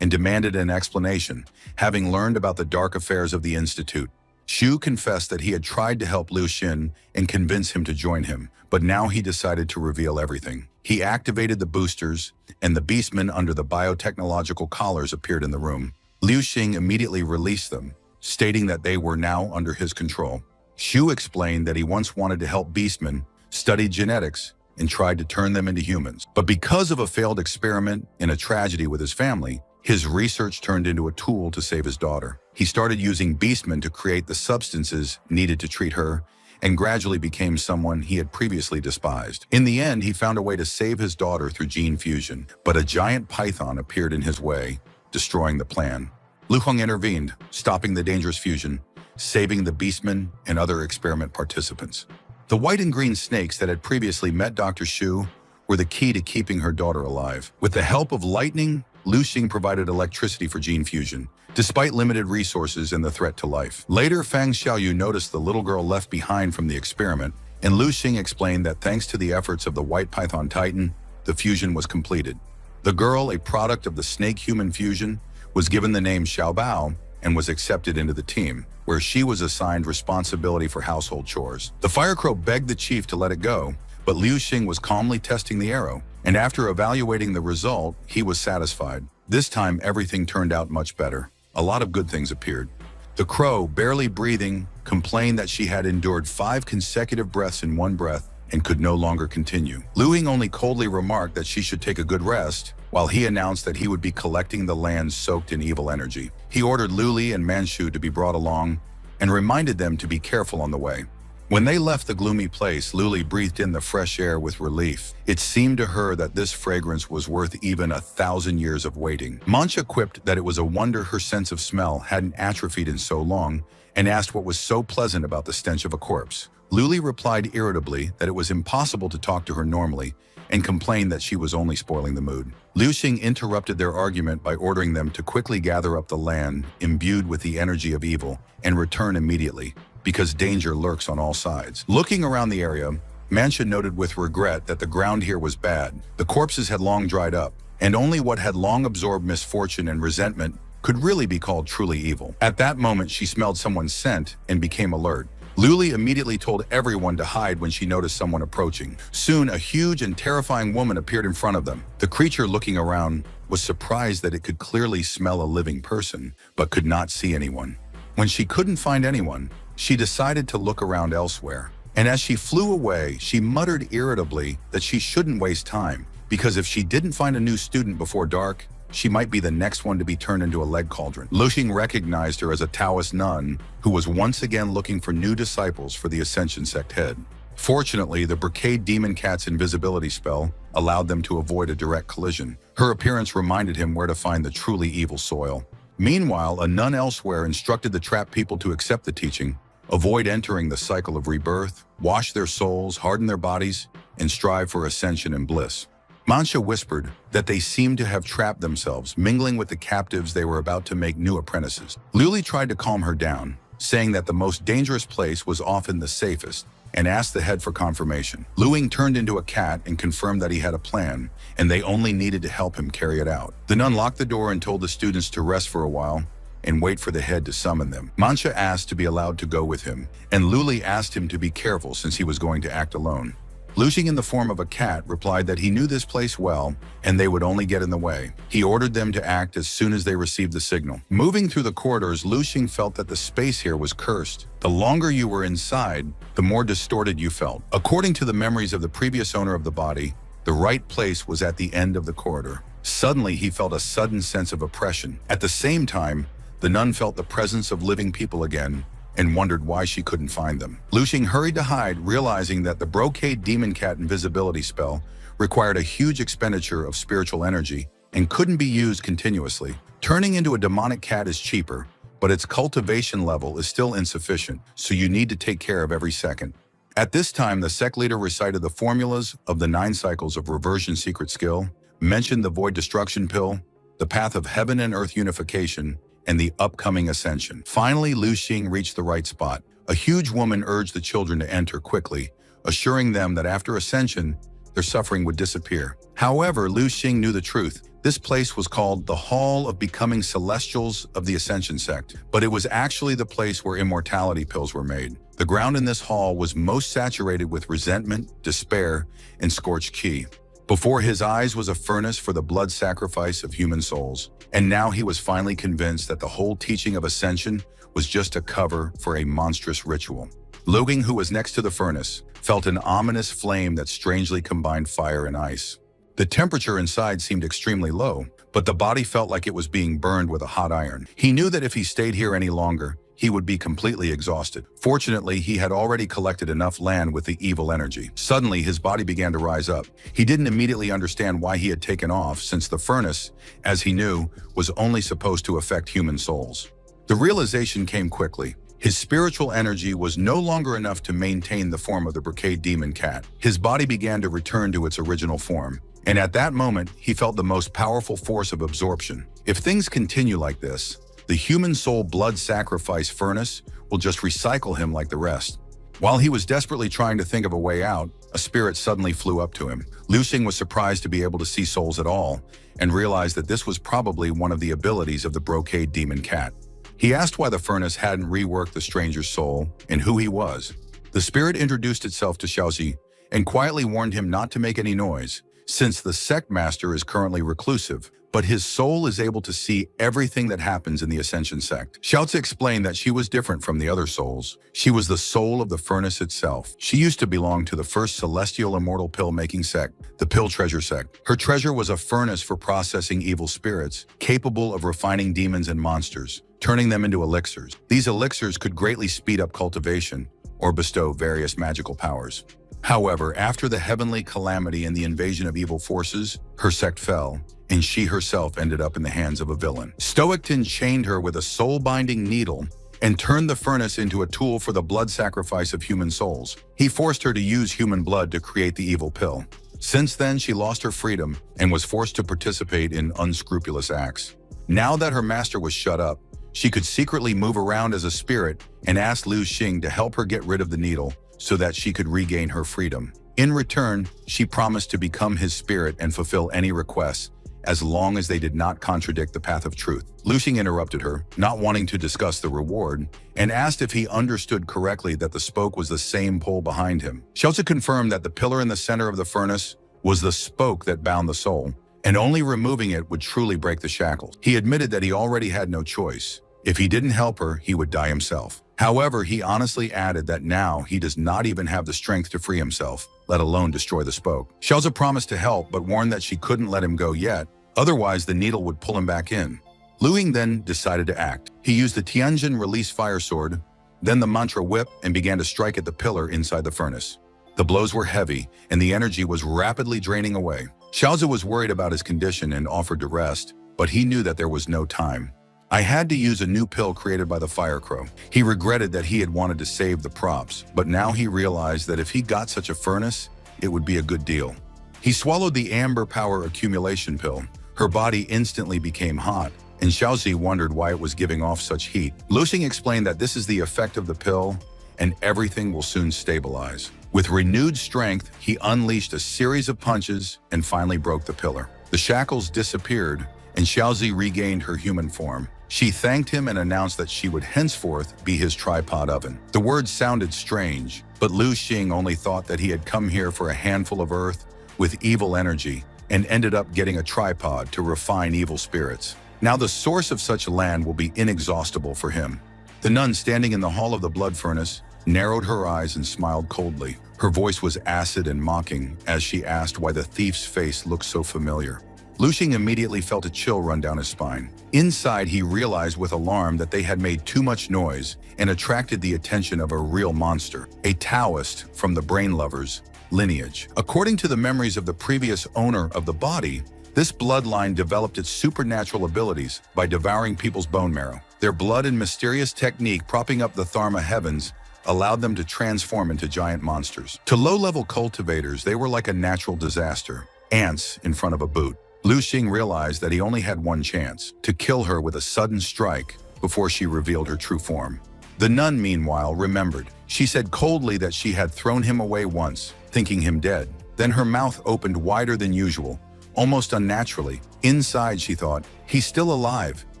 and demanded an explanation, having learned about the dark affairs of the Institute. Shu confessed that he had tried to help Lu Xing and convince him to join him, but now he decided to reveal everything. He activated the boosters, and the beastmen under the biotechnological collars appeared in the room. Liu Xing immediately released them, stating that they were now under his control. Shu explained that he once wanted to help beastmen, studied genetics, and tried to turn them into humans. But because of a failed experiment and a tragedy with his family, his research turned into a tool to save his daughter. He started using beastmen to create the substances needed to treat her, and gradually became someone he had previously despised. In the end, he found a way to save his daughter through gene fusion, but a giant python appeared in his way, destroying the plan. Lu Hong intervened, stopping the dangerous fusion, saving the beastmen and other experiment participants. The white and green snakes that had previously met Dr. Shu were the key to keeping her daughter alive. With the help of lightning, Lu Xing provided electricity for gene fusion, despite limited resources and the threat to life. Later, Fang Xiaoyu noticed the little girl left behind from the experiment, and Lu Xing explained that thanks to the efforts of the White Python Titan, the fusion was completed. The girl, a product of the snake-human fusion, was given the name Xiaobao and was accepted into the team, where she was assigned responsibility for household chores. The Fire Crow begged the chief to let it go, but Liu Xing was calmly testing the arrow, and after evaluating the result, he was satisfied. This time, everything turned out much better. A lot of good things appeared. The crow, barely breathing, complained that she had endured 5 consecutive breaths in one breath and could no longer continue. Lu Ying only coldly remarked that she should take a good rest, while he announced that he would be collecting the lands soaked in evil energy. He ordered Lu Li and Manchu to be brought along and reminded them to be careful on the way. When they left the gloomy place, Lu Li breathed in the fresh air with relief. It seemed to her that this fragrance was worth even 1,000 years of waiting. Mancha quipped that it was a wonder her sense of smell hadn't atrophied in so long, and asked what was so pleasant about the stench of a corpse. Lu Li replied irritably that it was impossible to talk to her normally, and complained that she was only spoiling the mood. Liu Xing interrupted their argument by ordering them to quickly gather up the land imbued with the energy of evil and return immediately, because danger lurks on all sides. Looking around the area, Mancha noted with regret that the ground here was bad. The corpses had long dried up, and only what had long absorbed misfortune and resentment could really be called truly evil. At that moment, she smelled someone's scent and became alert. Lu Li immediately told everyone to hide when she noticed someone approaching. Soon, a huge and terrifying woman appeared in front of them. The creature, looking around, was surprised that it could clearly smell a living person, but could not see anyone. When she couldn't find anyone, she decided to look around elsewhere. And as she flew away, she muttered irritably that she shouldn't waste time, because if she didn't find a new student before dark, she might be the next one to be turned into a leg cauldron. Lu Xing recognized her as a Taoist nun who was once again looking for new disciples for the Ascension sect head. Fortunately, the Brocade Demon Cat's invisibility spell allowed them to avoid a direct collision. Her appearance reminded him where to find the truly evil soil. Meanwhile, a nun elsewhere instructed the trapped people to accept the teaching, avoid entering the cycle of rebirth, wash their souls, harden their bodies, and strive for ascension and bliss. Mancha whispered that they seemed to have trapped themselves, mingling with the captives they were about to make new apprentices. Lu Li tried to calm her down, saying that the most dangerous place was often the safest, and asked the head for confirmation. Lu Ying turned into a cat and confirmed that he had a plan, and they only needed to help him carry it out. The nun locked the door and told the students to rest for a while and wait for the head to summon them. Mancha asked to be allowed to go with him, and Lu Li asked him to be careful since he was going to act alone. Lu Xing, in the form of a cat, replied that he knew this place well and they would only get in the way. He ordered them to act as soon as they received the signal. Moving through the corridors, Lu Xing felt that the space here was cursed. The longer you were inside, the more distorted you felt. According to the memories of the previous owner of the body, the right place was at the end of the corridor. Suddenly, he felt a sudden sense of oppression. At the same time, the nun felt the presence of living people again and wondered why she couldn't find them. Lu Xing hurried to hide, realizing that the Brocade Demon Cat invisibility spell required a huge expenditure of spiritual energy and couldn't be used continuously. Turning into a demonic cat is cheaper, but its cultivation level is still insufficient, so you need to take care of every second. At this time, the sect leader recited the formulas of the 9 cycles of reversion secret skill, mentioned the void destruction pill, the path of heaven and earth unification, and the upcoming ascension. Finally, Lu Xing reached the right spot. A huge woman urged the children to enter quickly, assuring them that after ascension, their suffering would disappear. However, Lu Xing knew the truth. This place was called the Hall of Becoming Celestials of the Ascension sect, but it was actually the place where immortality pills were made. The ground in this hall was most saturated with resentment, despair, and scorched qi. Before his eyes was a furnace for the blood sacrifice of human souls. And now he was finally convinced that the whole teaching of ascension was just a cover for a monstrous ritual. Lu Xing, who was next to the furnace, felt an ominous flame that strangely combined fire and ice. The temperature inside seemed extremely low, but the body felt like it was being burned with a hot iron. He knew that if he stayed here any longer, he would be completely exhausted. Fortunately, he had already collected enough land with the evil energy. Suddenly, his body began to rise up. He didn't immediately understand why he had taken off, since the furnace, as he knew, was only supposed to affect human souls. The realization came quickly. His spiritual energy was no longer enough to maintain the form of the brocade demon cat. His body began to return to its original form. And at that moment, he felt the most powerful force of absorption. If things continue like this, the human soul blood sacrifice furnace will just recycle him like the rest. While he was desperately trying to think of a way out, a spirit suddenly flew up to him. Lu Xing was surprised to be able to see souls at all, and realized that this was probably one of the abilities of the brocade demon cat. He asked why the furnace hadn't reworked the stranger's soul and who he was. The spirit introduced itself to Xiaozi and quietly warned him not to make any noise, since the sect master is currently reclusive, but his soul is able to see everything that happens in the Ascension sect. Xiaozi explained that she was different from the other souls. She was the soul of the furnace itself. She used to belong to the first celestial immortal pill-making sect, the Pill Treasure sect. Her treasure was a furnace for processing evil spirits, capable of refining demons and monsters, turning them into elixirs. These elixirs could greatly speed up cultivation or bestow various magical powers. However, after the heavenly calamity and the invasion of evil forces, her sect fell, and she herself ended up in the hands of a villain. Stoichton chained her with a soul-binding needle and turned the furnace into a tool for the blood sacrifice of human souls. He forced her to use human blood to create the evil pill. Since then, she lost her freedom and was forced to participate in unscrupulous acts. Now that her master was shut up, she could secretly move around as a spirit and asked Lu Xing to help her get rid of the needle so that she could regain her freedom. In return, she promised to become his spirit and fulfill any requests, as long as they did not contradict the path of truth. Lu Xing interrupted her, not wanting to discuss the reward, and asked if he understood correctly that the spoke was the same pole behind him. Xiaozi confirmed that the pillar in the center of the furnace was the spoke that bound the soul, and only removing it would truly break the shackles. He admitted that he already had no choice. If he didn't help her, he would die himself. However, he honestly added that now he does not even have the strength to free himself, let alone destroy the spoke. Xiaozi promised to help, but warned that she couldn't let him go yet, otherwise the needle would pull him back in. Lu Xing then decided to act. He used the Tianjin release fire sword, then the mantra whip, and began to strike at the pillar inside the furnace. The blows were heavy, and the energy was rapidly draining away. Xiaozi was worried about his condition and offered to rest, but he knew that there was no time. I had to use a new pill created by the Fire Crow. He regretted that he had wanted to save the props, but now he realized that if he got such a furnace, it would be a good deal. He swallowed the amber power accumulation pill. Her body instantly became hot, and Xiaozi wondered why it was giving off such heat. Lu Xing explained that this is the effect of the pill, and everything will soon stabilize. With renewed strength, he unleashed a series of punches and finally broke the pillar. The shackles disappeared, and Xiaozi regained her human form. She thanked him and announced that she would henceforth be his tripod oven. The words sounded strange, but Lu Xing only thought that he had come here for a handful of earth with evil energy and ended up getting a tripod to refine evil spirits. Now the source of such land will be inexhaustible for him. The nun standing in the hall of the blood furnace narrowed her eyes and smiled coldly. Her voice was acid and mocking as she asked why the thief's face looked so familiar. Lu Xing immediately felt a chill run down his spine. Inside, he realized with alarm that they had made too much noise and attracted the attention of a real monster, a Taoist from the Brain Lovers lineage. According to the memories of the previous owner of the body, this bloodline developed its supernatural abilities by devouring people's bone marrow. Their blood and mysterious technique propping up the Dharma heavens allowed them to transform into giant monsters. To low-level cultivators, they were like a natural disaster, ants in front of a boot. Lu Xing realized that he only had one chance, to kill her with a sudden strike before she revealed her true form. The nun, meanwhile, remembered. She said coldly that she had thrown him away once, thinking him dead. Then her mouth opened wider than usual, almost unnaturally. Inside, she thought, he's still alive,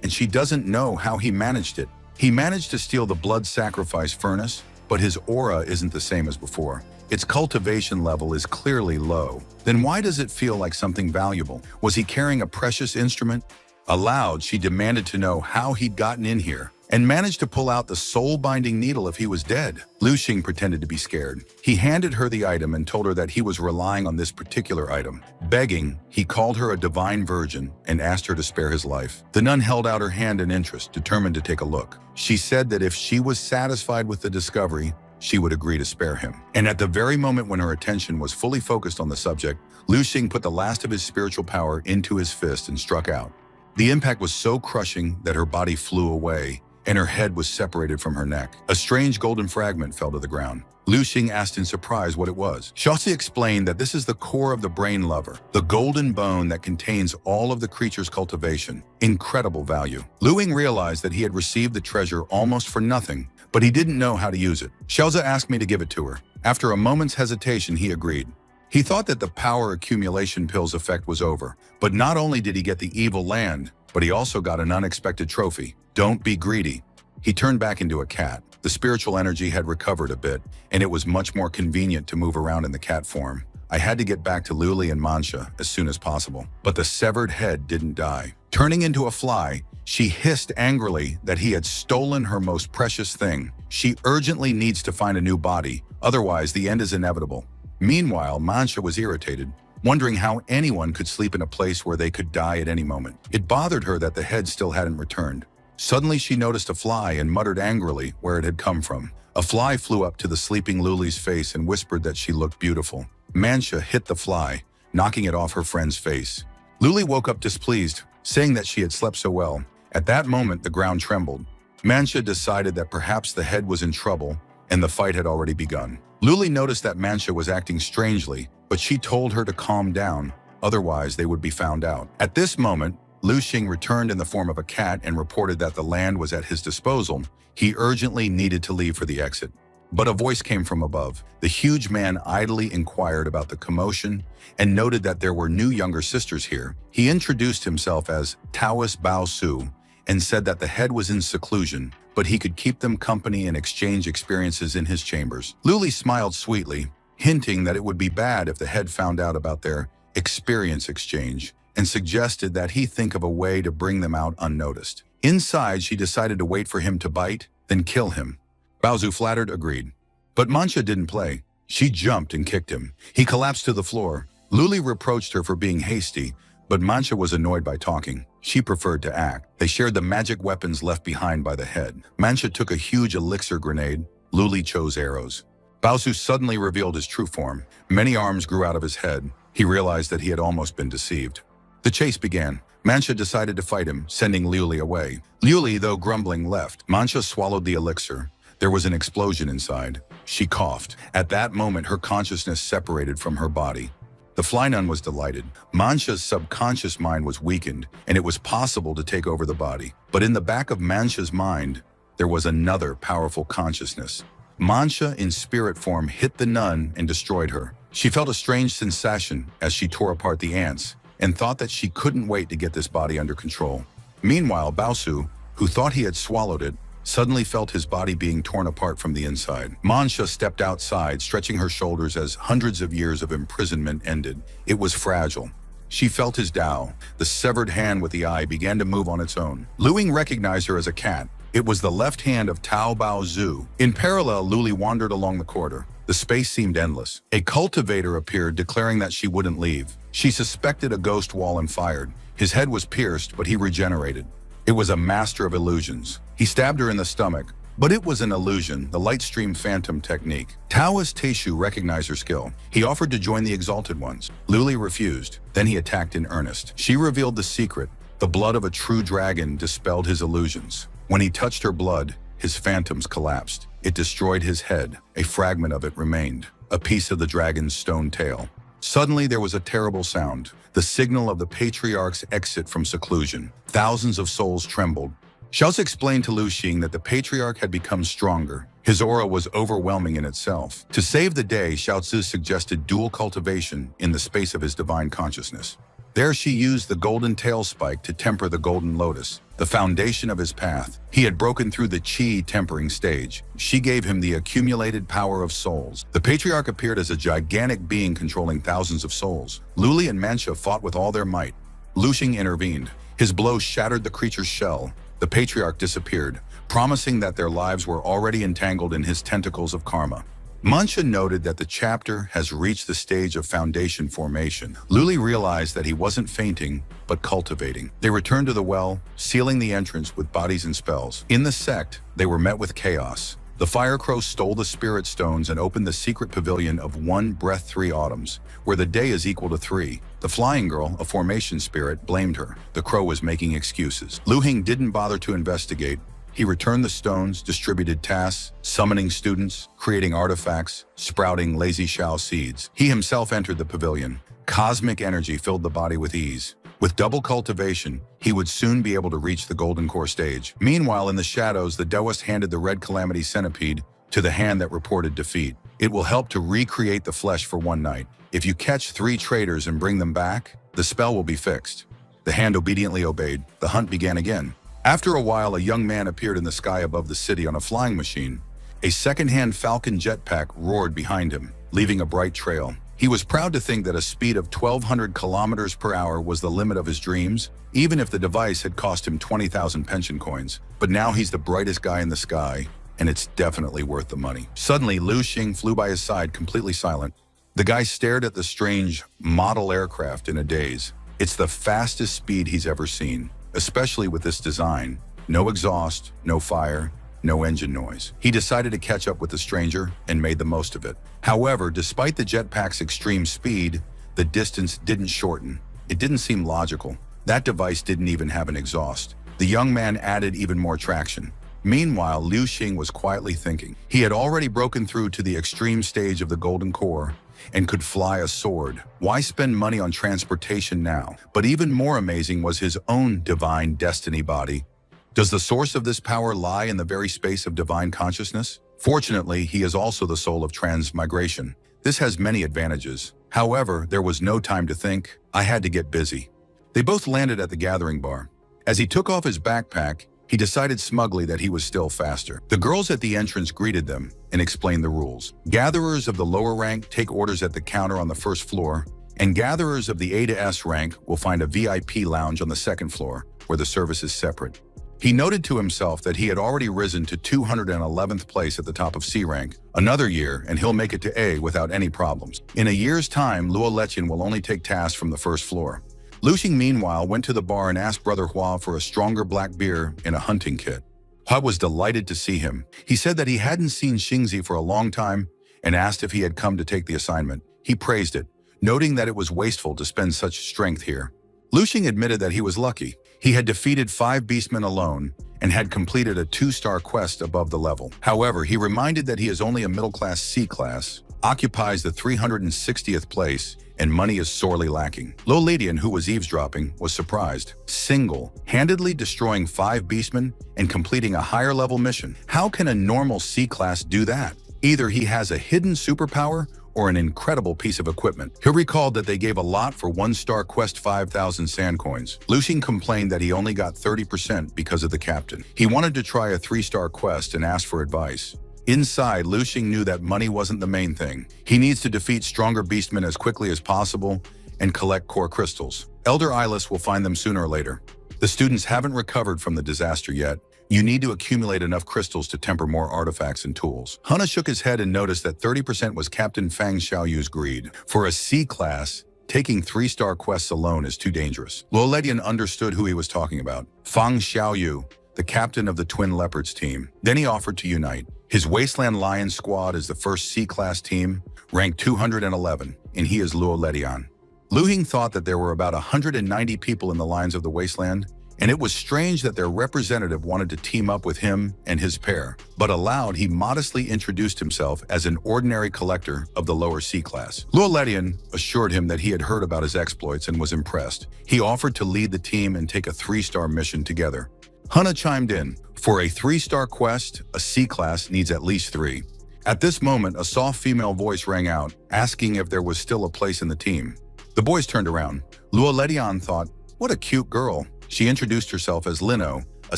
and she doesn't know how he managed it. He managed to steal the blood sacrifice furnace, but his aura isn't the same as before. Its cultivation level is clearly low. Then why does it feel like something valuable? Was he carrying a precious instrument? Aloud, she demanded to know how he'd gotten in here, and managed to pull out the soul-binding needle if he was dead. Lu Xing pretended to be scared. He handed her the item and told her that he was relying on this particular item. Begging, he called her a divine virgin and asked her to spare his life. The nun held out her hand in interest, determined to take a look. She said that if she was satisfied with the discovery, she would agree to spare him. And at the very moment when her attention was fully focused on the subject, Lu Xing put the last of his spiritual power into his fist and struck out. The impact was so crushing that her body flew away, and her head was separated from her neck. A strange golden fragment fell to the ground. Lu Xing asked in surprise what it was. Shaoxi explained that this is the core of the brain lover, the golden bone that contains all of the creature's cultivation. Incredible value. Lu Xing realized that he had received the treasure almost for nothing, but he didn't know how to use it. Shaoxi asked me to give it to her. After a moment's hesitation, he agreed. He thought that the power accumulation pill's effect was over, but not only did he get the evil land, but he also got an unexpected trophy. Don't be greedy. He turned back into a cat. The spiritual energy had recovered a bit, and it was much more convenient to move around in the cat form. I had to get back to Luli and Mancha as soon as possible, but the severed head didn't die. Turning into a fly, she hissed angrily that he had stolen her most precious thing. She urgently needs to find a new body, otherwise the end is inevitable. Meanwhile, Mancha was irritated, wondering how anyone could sleep in a place where they could die at any moment. It bothered her that the head still hadn't returned. Suddenly, she noticed a fly and muttered angrily where it had come from. A fly flew up to the sleeping Luli's face and whispered that she looked beautiful. Mancha hit the fly, knocking it off her friend's face. Luli woke up displeased, saying that she had slept so well. At that moment, the ground trembled. Mancha decided that perhaps the head was in trouble, and the fight had already begun. Luli noticed that Mancha was acting strangely, but she told her to calm down, otherwise they would be found out. At this moment, Lu Xing returned in the form of a cat and reported that the land was at his disposal. He urgently needed to leave for the exit. But a voice came from above. The huge man idly inquired about the commotion and noted that there were new younger sisters here. He introduced himself as Taoist Bao Su and said that the head was in seclusion, but he could keep them company and exchange experiences in his chambers. Luli smiled sweetly, hinting that it would be bad if the head found out about their experience exchange, and suggested that he think of a way to bring them out unnoticed. Inside, she decided to wait for him to bite, then kill him. Baozu, flattered, agreed. But Mancha didn't play. She jumped and kicked him. He collapsed to the floor. Luli reproached her for being hasty, but Mancha was annoyed by talking. She preferred to act. They shared the magic weapons left behind by the head. Mancha took a huge elixir grenade. Luli chose arrows. Baozu suddenly revealed his true form. Many arms grew out of his head. He realized that he had almost been deceived. The chase began. Mancha decided to fight him, sending Liuli away. Liuli, though grumbling, left. Mancha swallowed the elixir. There was an explosion inside. She coughed. At that moment, her consciousness separated from her body. The fly nun was delighted. Mancha's subconscious mind was weakened, and it was possible to take over the body. But in the back of Mancha's mind, there was another powerful consciousness. Mancha, in spirit form, hit the nun and destroyed her. She felt a strange sensation as she tore apart the ants, and thought that she couldn't wait to get this body under control. Meanwhile, Baosu, who thought he had swallowed it, suddenly felt his body being torn apart from the inside. Mancha stepped outside, stretching her shoulders as hundreds of years of imprisonment ended. It was fragile. She felt his Tao. The severed hand with the eye began to move on its own. Lu Ying recognized her as a cat. It was the left hand of Tao Bao Zhu. In parallel, Luli wandered along the corridor. The space seemed endless. A cultivator appeared, declaring that she wouldn't leave. She suspected a ghost wall and fired. His head was pierced, but he regenerated. It was a master of illusions. He stabbed her in the stomach, but it was an illusion, the light stream phantom technique. Taoist Teishu recognized her skill. He offered to join the Exalted Ones. Luli refused. Then he attacked in earnest. She revealed the secret. The blood of a true dragon dispelled his illusions. When he touched her blood, his phantoms collapsed. It destroyed his head. A fragment of it remained, a piece of the dragon's stone tail. Suddenly, there was a terrible sound, the signal of the patriarch's exit from seclusion. Thousands of souls trembled. Xiaozi explained to Lu Xing that the patriarch had become stronger. His aura was overwhelming in itself. To save the day, Xiaozi suggested dual cultivation in the space of his divine consciousness. There she used the golden tail spike to temper the golden lotus, the foundation of his path. He had broken through the qi tempering stage. She gave him the accumulated power of souls. The patriarch appeared as a gigantic being controlling thousands of souls. Luli and Mancha fought with all their might. Lu Xing intervened. His blow shattered the creature's shell. The patriarch disappeared, promising that their lives were already entangled in his tentacles of karma. Mancha noted that the chapter has reached the stage of foundation formation. Luli realized that he wasn't fainting, but cultivating. They returned to the well, sealing the entrance with bodies and spells. In the sect, they were met with chaos. The Fire Crow stole the spirit stones and opened the secret pavilion of 1 breath 3 autumns, where the day is equal to 3. The Flying Girl, a formation spirit, blamed her. The crow was making excuses. Lu Hing didn't bother to investigate. He returned the stones, distributed tasks, summoning students, creating artifacts, sprouting lazy Shao seeds. He himself entered the pavilion. Cosmic energy filled the body with ease. With double cultivation, he would soon be able to reach the Golden Core stage. Meanwhile, in the shadows, the Taoist handed the Red Calamity Centipede to the hand that reported defeat. It will help to recreate the flesh for one night. If you catch 3 traitors and bring them back, the spell will be fixed. The hand obediently obeyed. The hunt began again. After a while, a young man appeared in the sky above the city on a flying machine. A second-hand Falcon jetpack roared behind him, leaving a bright trail. He was proud to think that a speed of 1,200 kilometers per hour was the limit of his dreams, even if the device had cost him 20,000 pension coins. But now he's the brightest guy in the sky, and it's definitely worth the money. Suddenly, Lu Xing flew by his side, completely silent. The guy stared at the strange model aircraft in a daze. It's the fastest speed he's ever seen. Especially with this design. No exhaust, no fire, no engine noise. He decided to catch up with the stranger and made the most of it. However, despite the jetpack's extreme speed, the distance didn't shorten. It didn't seem logical. That device didn't even have an exhaust. The young man added even more traction. Meanwhile, Lu Xing was quietly thinking. He had already broken through to the extreme stage of the Golden Core and could fly a sword. Why spend money on transportation now? But even more amazing was his own divine destiny body. Does the source of this power lie in the very space of divine consciousness? Fortunately, he is also the soul of transmigration. This has many advantages. However, there was no time to think. I had to get busy. They both landed at the gathering bar. As he took off his backpack, he decided smugly that he was still faster. The girls at the entrance greeted them and explained the rules. Gatherers of the lower rank take orders at the counter on the first floor, and gatherers of the A to S rank will find a VIP lounge on the second floor, where the service is separate. He noted to himself that he had already risen to 211th place at the top of C rank. Another year, and he'll make it to A without any problems. In a year's time, Luo Leqian will only take tasks from the first floor. Lu Xing, meanwhile, went to the bar and asked Brother Hua for a stronger black beer and a hunting kit. Hua was delighted to see him. He said that he hadn't seen Xingzi for a long time and asked if he had come to take the assignment. He praised it, noting that it was wasteful to spend such strength here. Lu Xing admitted that he was lucky. He had defeated 5 beastmen alone and had completed a 2-star quest above the level. However, he reminded that he is only a middle-class C class, occupies the 360th place, and money is sorely lacking. Lo Lidian, who was eavesdropping, was surprised. Single-handedly destroying 5 beastmen and completing a higher-level mission. How can a normal C class do that? Either he has a hidden superpower or an incredible piece of equipment. He recalled that they gave a lot for 1-star quest 5,000 sand coins. Lu Xing complained that he only got 30% because of the captain. He wanted to try a 3-star quest and asked for advice. Inside, Lu Xing knew that money wasn't the main thing. He needs to defeat stronger beastmen as quickly as possible and collect core crystals. Elder Eyeless will find them sooner or later. The students haven't recovered from the disaster yet. You need to accumulate enough crystals to temper more artifacts and tools. Hana shook his head and noticed that 30% was Captain Fang Xiaoyu's greed. For a C class, taking 3-star quests alone is too dangerous. Luo Lidian understood who he was talking about. Fang Xiaoyu, the captain of the Twin Leopards team. Then he offered to unite. His Wasteland Lion squad is the first C-class team, ranked 211, and he is Luo Lidian. Lu Hing thought that there were about 190 people in the Lions of the Wasteland, and it was strange that their representative wanted to team up with him and his pair. But aloud, he modestly introduced himself as an ordinary collector of the lower C class. Luo Letian assured him that he had heard about his exploits and was impressed. He offered to lead the team and take a 3-star mission together. Hana chimed in. For a 3-star quest, a C class needs at least 3. At this moment, a soft female voice rang out, asking if there was still a place in the team. The boys turned around. Luo Letian thought, what a cute girl. She introduced herself as Lino, a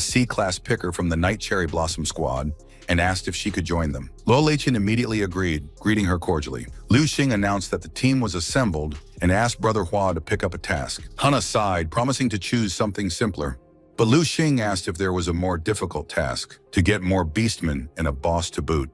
C-class picker from the Night Cherry Blossom Squad, and asked if she could join them. Luo Letian immediately agreed, greeting her cordially. Liu Xing announced that the team was assembled and asked Brother Hua to pick up a task. Hana sighed, promising to choose something simpler. But Liu Xing asked if there was a more difficult task, to get more beastmen and a boss to boot.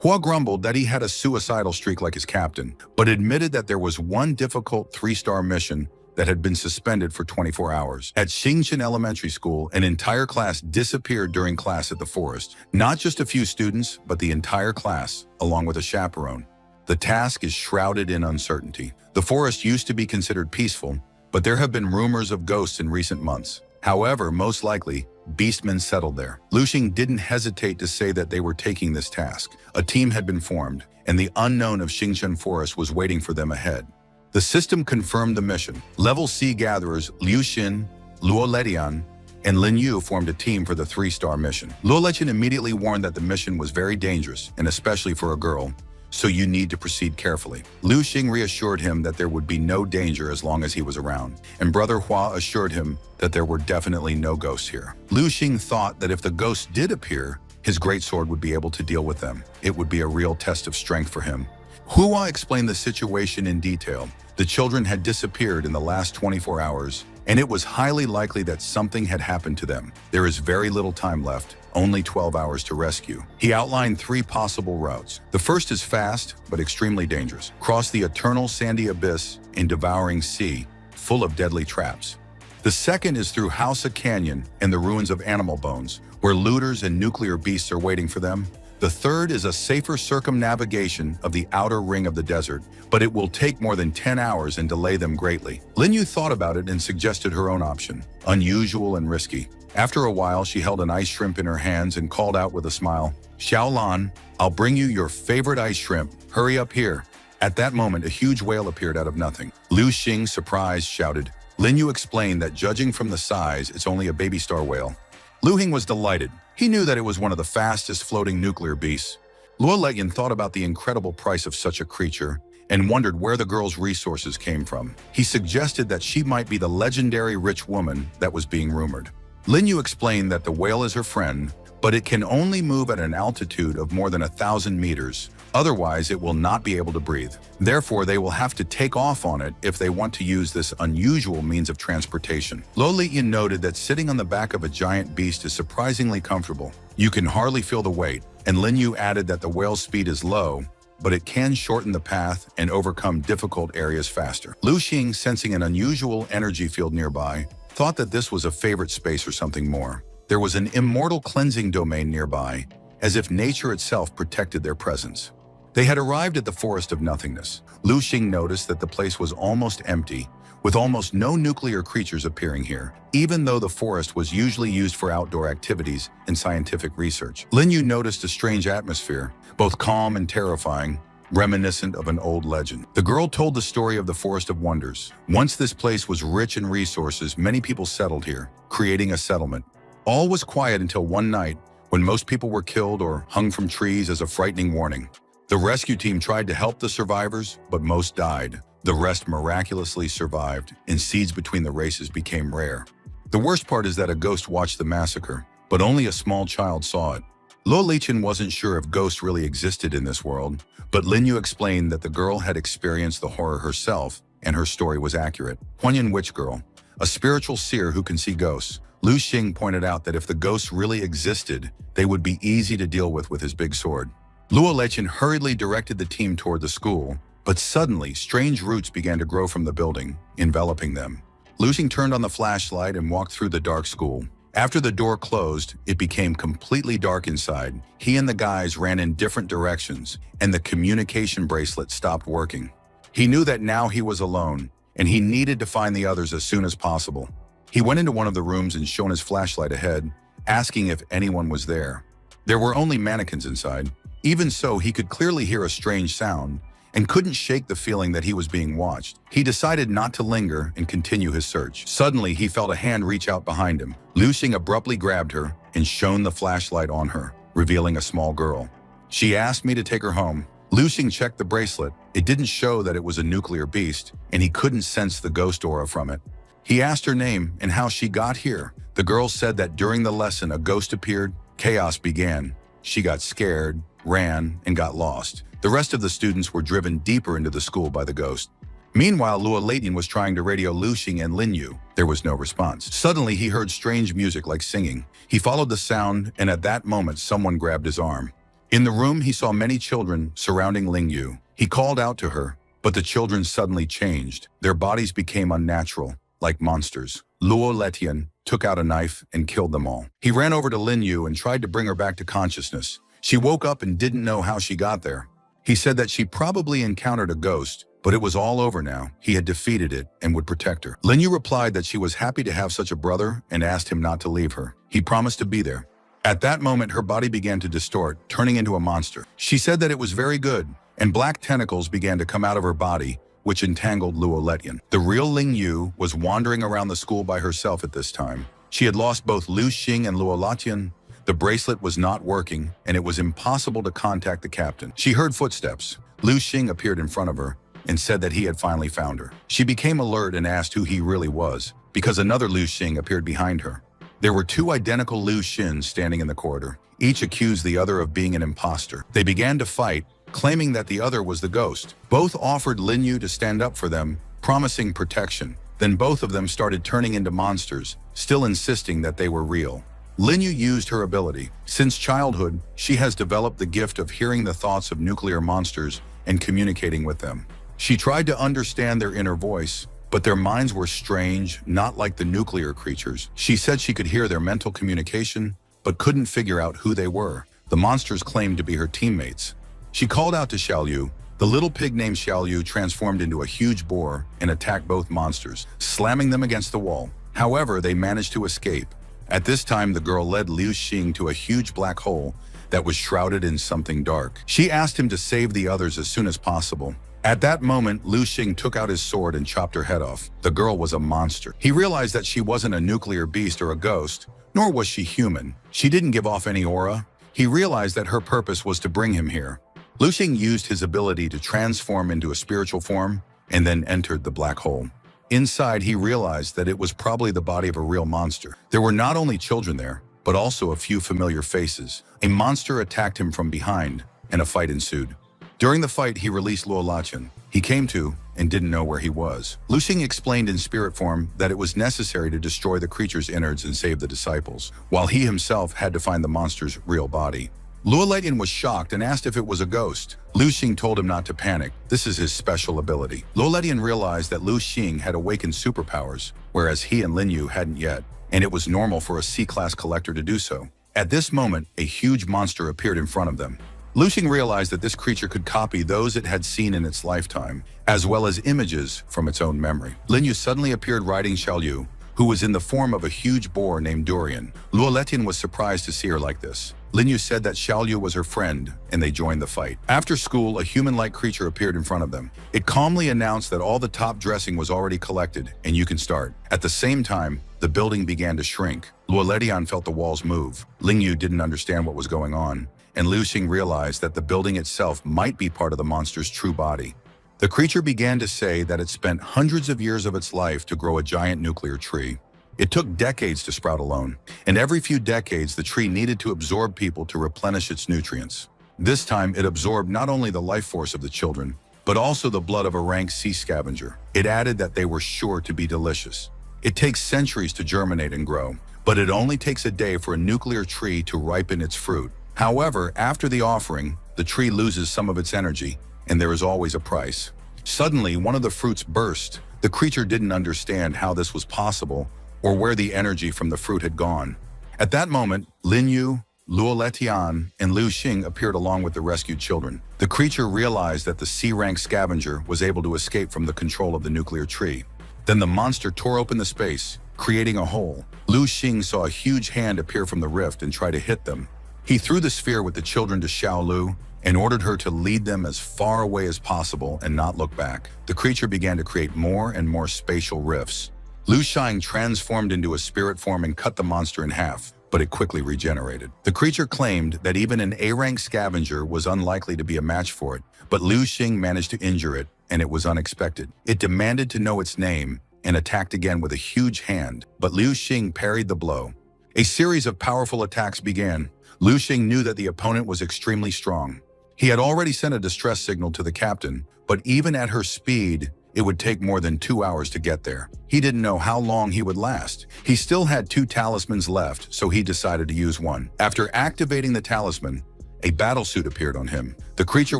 Hua grumbled that he had a suicidal streak like his captain, but admitted that there was one difficult 3-star mission that had been suspended for 24 hours. At Xingchen Elementary School, an entire class disappeared during class at the forest. Not just a few students, but the entire class, along with a chaperone. The task is shrouded in uncertainty. The forest used to be considered peaceful, but there have been rumors of ghosts in recent months. However, most likely, beastmen settled there. Liu Xing didn't hesitate to say that they were taking this task. A team had been formed, and the unknown of Xingchen Forest was waiting for them ahead. The system confirmed the mission. Level C gatherers Liu Xin, Luo Letian, and Lin Yu formed a team for the 3-star mission. Luo Letian immediately warned that the mission was very dangerous, and especially for a girl, so you need to proceed carefully. Liu Xing reassured him that there would be no danger as long as he was around, and Brother Hua assured him that there were definitely no ghosts here. Liu Xing thought that if the ghosts did appear, his greatsword would be able to deal with them. It would be a real test of strength for him. Hua explained the situation in detail. The children had disappeared in the last 24 hours, and it was highly likely that something had happened to them. There is very little time left, only 12 hours to rescue. He outlined 3 possible routes. The first is fast, but extremely dangerous. Cross the eternal sandy abyss in devouring sea, full of deadly traps. The second is through Hausa Canyon and the ruins of animal bones, where looters and nuclear beasts are waiting for them. The third is a safer circumnavigation of the outer ring of the desert, but it will take more than 10 hours and delay them greatly. Lin Yu thought about it and suggested her own option, unusual and risky. After a while, she held an ice shrimp in her hands and called out with a smile, Xiaolan, I'll bring you your favorite ice shrimp. Hurry up here. At that moment, a huge whale appeared out of nothing. Liu Xing, surprised, shouted. Lin Yu explained that judging from the size, it's only a baby star whale. Liu Xing was delighted. He knew that it was one of the fastest floating nuclear beasts. Luo Letian thought about the incredible price of such a creature and wondered where the girl's resources came from. He suggested that she might be the legendary rich woman that was being rumored. Lin Yu explained that the whale is her friend, but it can only move at an altitude of more than 1,000 meters. Otherwise, it will not be able to breathe. Therefore, they will have to take off on it if they want to use this unusual means of transportation. Luo Letian noted that sitting on the back of a giant beast is surprisingly comfortable. You can hardly feel the weight, and Lin Yu added that the whale's speed is low, but it can shorten the path and overcome difficult areas faster. Liu Xing, sensing an unusual energy field nearby, thought that this was a favorite space or something more. There was an immortal cleansing domain nearby, as if nature itself protected their presence. They had arrived at the Forest of Nothingness. Liu Xing noticed that the place was almost empty, with almost no nuclear creatures appearing here, even though the forest was usually used for outdoor activities and scientific research. Lin Yu noticed a strange atmosphere, both calm and terrifying, reminiscent of an old legend. The girl told the story of the Forest of Wonders. Once this place was rich in resources, many people settled here, creating a settlement. All was quiet until one night, when most people were killed or hung from trees as a frightening warning. The rescue team tried to help the survivors, but most died. The rest miraculously survived, and seeds between the races became rare. The worst part is that a ghost watched the massacre, but only a small child saw it. Luo Letian wasn't sure if ghosts really existed in this world, but Lin Yu explained that the girl had experienced the horror herself, and her story was accurate. Huanyan Witch Girl, a spiritual seer who can see ghosts. Liu Xing pointed out that if the ghosts really existed, they would be easy to deal with his big sword. Luo Letian hurriedly directed the team toward the school, but suddenly strange roots began to grow from the building, enveloping them. Liu Xing turned on the flashlight and walked through the dark school. After the door closed, it became completely dark inside. He and the guys ran in different directions, and the communication bracelet stopped working. He knew that now he was alone, and he needed to find the others as soon as possible. He went into one of the rooms and shone his flashlight ahead, asking if anyone was there. There were only mannequins inside. Even so, he could clearly hear a strange sound and couldn't shake the feeling that he was being watched. He decided not to linger and continue his search. Suddenly, he felt a hand reach out behind him. Liu Xing abruptly grabbed her and shone the flashlight on her, revealing a small girl. She asked me to take her home. Liu Xing checked the bracelet. It didn't show that it was a nuclear beast, and he couldn't sense the ghost aura from it. He asked her name and how she got here. The girl said that during the lesson, a ghost appeared. Chaos began. She got scared, ran, and got lost. The rest of the students were driven deeper into the school by the ghost. Meanwhile, Luo Latian was trying to radio Liu Xing and Lin Yu. There was no response. Suddenly, he heard strange music like singing. He followed the sound, and at that moment, someone grabbed his arm. In the room, he saw many children surrounding Ling Yu. He called out to her, but the children suddenly changed. Their bodies became unnatural, like monsters. Luo Latian took out a knife and killed them all. He ran over to Lin Yu and tried to bring her back to consciousness. She woke up and didn't know how she got there. He said that she probably encountered a ghost, but it was all over now. He had defeated it and would protect her. Lin Yu replied that she was happy to have such a brother and asked him not to leave her. He promised to be there. At that moment, her body began to distort, turning into a monster. She said that it was very good, and black tentacles began to come out of her body, which entangled Luo Letian. The real Ling Yu was wandering around the school by herself at this time. She had lost both Liu Xing and Luo Latian. The bracelet was not working, and it was impossible to contact the captain. She heard footsteps. Liu Xing appeared in front of her and said that he had finally found her. She became alert and asked who he really was, because another Liu Xing appeared behind her. There were two identical Liu Xins standing in the corridor. Each accused the other of being an imposter. They began to fight, claiming that the other was the ghost. Both offered Lin Yu to stand up for them, promising protection. Then both of them started turning into monsters, still insisting that they were real. Lin Yu used her ability. Since childhood, she has developed the gift of hearing the thoughts of nuclear monsters and communicating with them. She tried to understand their inner voice, but their minds were strange, not like the nuclear creatures. She said she could hear their mental communication, but couldn't figure out who they were. The monsters claimed to be her teammates. She called out to Xiaoliu. The little pig named Xiaoliu transformed into a huge boar and attacked both monsters, slamming them against the wall. However, they managed to escape. At this time, the girl led Liu Xing to a huge black hole that was shrouded in something dark. She asked him to save the others as soon as possible. At that moment, Liu Xing took out his sword and chopped her head off. The girl was a monster. He realized that she wasn't a nuclear beast or a ghost, nor was she human. She didn't give off any aura. He realized that her purpose was to bring him here. Liu Xing used his ability to transform into a spiritual form and then entered the black hole. Inside, he realized that it was probably the body of a real monster. There were not only children there, but also a few familiar faces. A monster attacked him from behind, and a fight ensued. During the fight, he released Luo Latian. He came to and didn't know where he was. Liu Xing explained in spirit form that it was necessary to destroy the creature's innards and save the disciples, while he himself had to find the monster's real body. Luo Latian was shocked and asked if it was a ghost. Liu Xing told him not to panic. This is his special ability. Luo Latian realized that Liu Xing had awakened superpowers, whereas he and Lin Yu hadn't yet, and it was normal for a C-class collector to do so. At this moment, a huge monster appeared in front of them. Liu Xing realized that this creature could copy those it had seen in its lifetime, as well as images from its own memory. Lin Yu suddenly appeared riding Xiaoliu, who was in the form of a huge boar named Durian. Luo Letian was surprised to see her like this. Lin Yu said that Xiaoliu was her friend, and they joined the fight. After school, a human-like creature appeared in front of them. It calmly announced that all the top dressing was already collected, and you can start. At the same time, the building began to shrink. Luo Letian felt the walls move. Ling Yu didn't understand what was going on, and Liu Xing realized that the building itself might be part of the monster's true body. The creature began to say that it spent hundreds of years of its life to grow a giant nuclear tree. It took decades to sprout alone, and every few decades the tree needed to absorb people to replenish its nutrients. This time it absorbed not only the life force of the children, but also the blood of a rank sea scavenger. It added that they were sure to be delicious. It takes centuries to germinate and grow, but it only takes a day for a nuclear tree to ripen its fruit. However, after the offering, the tree loses some of its energy, and there is always a price. Suddenly, one of the fruits burst. The creature didn't understand how this was possible, or where the energy from the fruit had gone. At that moment, Lin Yu, Luo Letian, and Liu Xing appeared along with the rescued children. The creature realized that the C-rank scavenger was able to escape from the control of the nuclear tree. Then the monster tore open the space, creating a hole. Lu Xing saw a huge hand appear from the rift and try to hit them. He threw the sphere with the children to Xiao Lu and ordered her to lead them as far away as possible and not look back. The creature began to create more and more spatial rifts. Lu Xing transformed into a spirit form and cut the monster in half, but it quickly regenerated. The creature claimed that even an A-rank scavenger was unlikely to be a match for it, but Lu Xing managed to injure it, and it was unexpected. It demanded to know its name and attacked again with a huge hand, but Lu Xing parried the blow. A series of powerful attacks began. Lu Xing knew that the opponent was extremely strong. He had already sent a distress signal to the captain, but even at her speed, it would take more than 2 hours to get there. He didn't know how long he would last. He still had 2 talismans left, so he decided to use one. After activating the talisman, a battlesuit appeared on him. The creature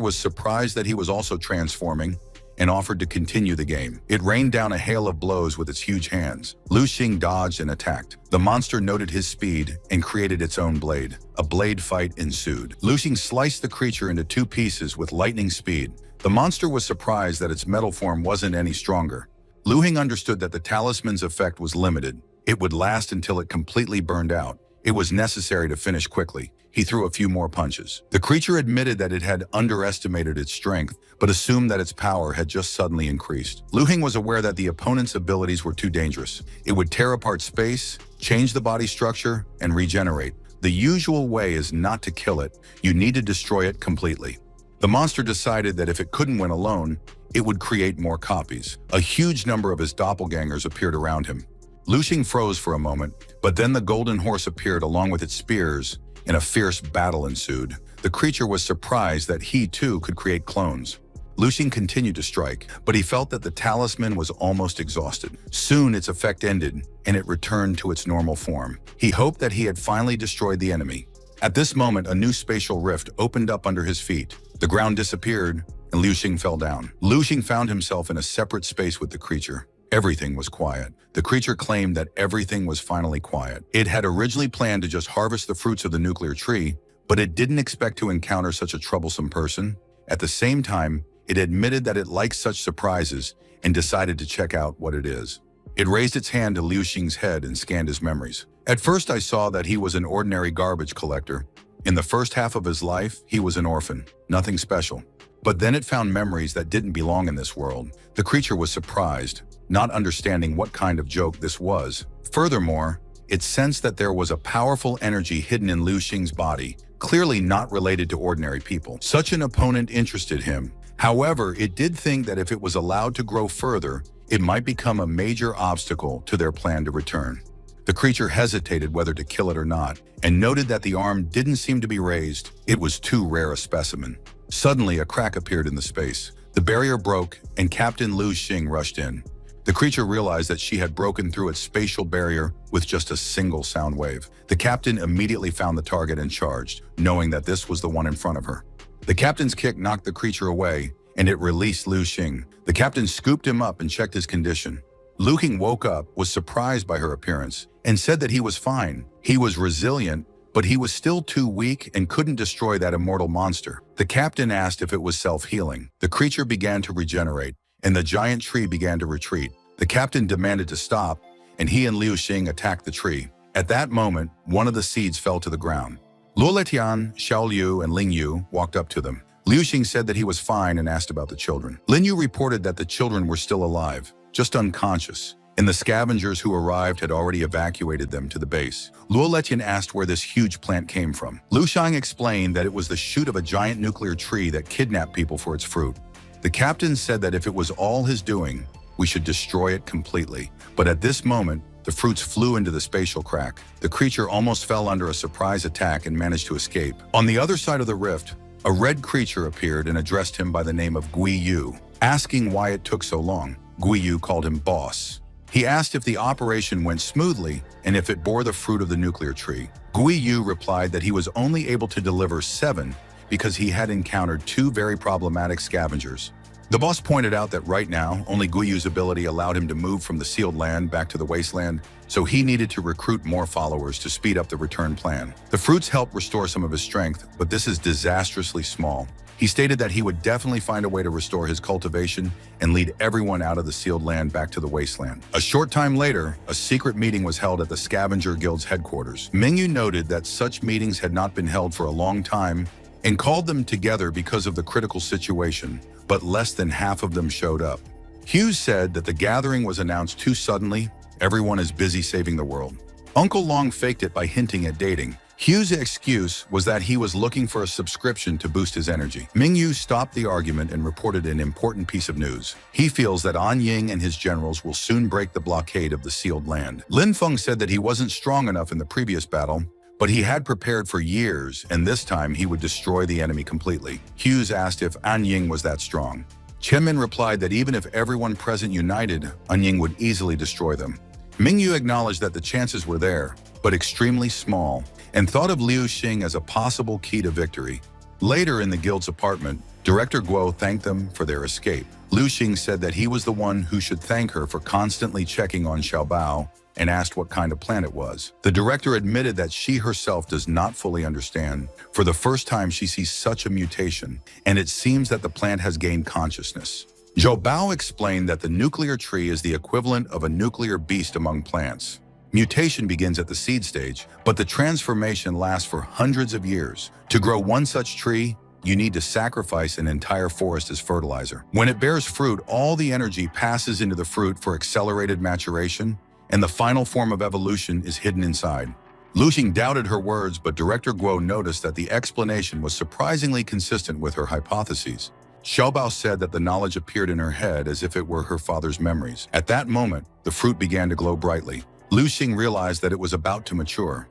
was surprised that he was also transforming and offered to continue the game. It rained down a hail of blows with its huge hands. Lu Xing dodged and attacked. The monster noted his speed and created its own blade. A blade fight ensued. Lu Xing sliced the creature into 2 pieces with lightning speed. The monster was surprised that its metal form wasn't any stronger. Lu Xing understood that the talisman's effect was limited. It would last until it completely burned out. It was necessary to finish quickly. He threw a few more punches. The creature admitted that it had underestimated its strength, but assumed that its power had just suddenly increased. Lu Xing was aware that the opponent's abilities were too dangerous. It would tear apart space, change the body structure, and regenerate. The usual way is not to kill it. You need to destroy it completely. The monster decided that if it couldn't win alone, it would create more copies. A huge number of his doppelgangers appeared around him. Lu Xing froze for a moment, but then the golden horse appeared along with its spears, and a fierce battle ensued. The creature was surprised that he too could create clones. Lu Xing continued to strike, but he felt that the talisman was almost exhausted. Soon its effect ended, and it returned to its normal form. He hoped that he had finally destroyed the enemy. At this moment, a new spatial rift opened up under his feet. The ground disappeared, and Lu Xing fell down. Lu Xing found himself in a separate space with the creature. Everything was quiet. The creature claimed that everything was finally quiet. It had originally planned to just harvest the fruits of the nuclear tree, but it didn't expect to encounter such a troublesome person. At the same time, it admitted that it likes such surprises and decided to check out what it is. It raised its hand to Lu Xing's head and scanned his memories. At first, I saw that he was an ordinary garbage collector. In the first half of his life, he was an orphan, nothing special. But then it found memories that didn't belong in this world. The creature was surprised, not understanding what kind of joke this was. Furthermore, it sensed that there was a powerful energy hidden in Lu Xing's body, clearly not related to ordinary people. Such an opponent interested him. However, it did think that if it was allowed to grow further, it might become a major obstacle to their plan to return. The creature hesitated whether to kill it or not, and noted that the arm didn't seem to be raised. It was too rare a specimen. Suddenly, a crack appeared in the space. The barrier broke, and Captain Lu Xing rushed in. The creature realized that she had broken through its spatial barrier with just a single sound wave. The captain immediately found the target and charged, knowing that this was the one in front of her. The captain's kick knocked the creature away, and it released Lu Xing. The captain scooped him up and checked his condition. Lu Xing woke up, was surprised by her appearance, and said that he was fine. He was resilient, but he was still too weak and couldn't destroy that immortal monster. The captain asked if it was self-healing. The creature began to regenerate, and the giant tree began to retreat. The captain demanded to stop, and he and Lu Xing attacked the tree. At that moment, one of the seeds fell to the ground. Luo Letian, Xiao Liu, and Ling Yu walked up to them. Lu Xing said that he was fine and asked about the children. Lin Yu reported that the children were still alive, just unconscious, and the scavengers who arrived had already evacuated them to the base. Luo Letian asked where this huge plant came from. Lu Xing explained that it was the shoot of a giant nuclear tree that kidnapped people for its fruit. The captain said that if it was all his doing, we should destroy it completely. But at this moment, the fruits flew into the spatial crack. The creature almost fell under a surprise attack and managed to escape. On the other side of the rift, a red creature appeared and addressed him by the name of Gui Yu. Asking why it took so long, Gui Yu called him boss. He asked if the operation went smoothly and if it bore the fruit of the nuclear tree. Gui Yu replied that he was only able to deliver 7 because he had encountered 2 very problematic scavengers. The boss pointed out that right now, only Gui Yu's ability allowed him to move from the sealed land back to the wasteland, so he needed to recruit more followers to speed up the return plan. The fruits helped restore some of his strength, but this is disastrously small. He stated that he would definitely find a way to restore his cultivation and lead everyone out of the sealed land back to the wasteland. A short time later, a secret meeting was held at the Scavenger Guild's headquarters. Mingyu noted that such meetings had not been held for a long time and called them together because of the critical situation, but less than half of them showed up. Hughes said that the gathering was announced too suddenly. Everyone is busy saving the world. Uncle Long faked it by hinting at dating. Hughes' excuse was that he was looking for a subscription to boost his energy. Mingyu stopped the argument and reported an important piece of news. He feels that An Ying and his generals will soon break the blockade of the sealed land. Lin Feng said that he wasn't strong enough in the previous battle, but he had prepared for years, and this time he would destroy the enemy completely. Hughes asked if An Ying was that strong. Chen Min replied that even if everyone present united, An Ying would easily destroy them. Mingyu acknowledged that the chances were there, but extremely small, and thought of Liu Xing as a possible key to victory. Later in the guild's apartment, Director Guo thanked them for their escape. Liu Xing said that he was the one who should thank her for constantly checking on Xiaobao and asked what kind of plant it was. The director admitted that she herself does not fully understand. For the first time, she sees such a mutation, and it seems that the plant has gained consciousness. Zhou Bao explained that the nuclear tree is the equivalent of a nuclear beast among plants. Mutation begins at the seed stage, but the transformation lasts for hundreds of years. To grow one such tree, you need to sacrifice an entire forest as fertilizer. When it bears fruit, all the energy passes into the fruit for accelerated maturation, and the final form of evolution is hidden inside. Lu Xing doubted her words, but Director Guo noticed that the explanation was surprisingly consistent with her hypotheses. Xiaobao said that the knowledge appeared in her head as if it were her father's memories. At that moment, the fruit began to glow brightly. Lu Xing realized that it was about to mature.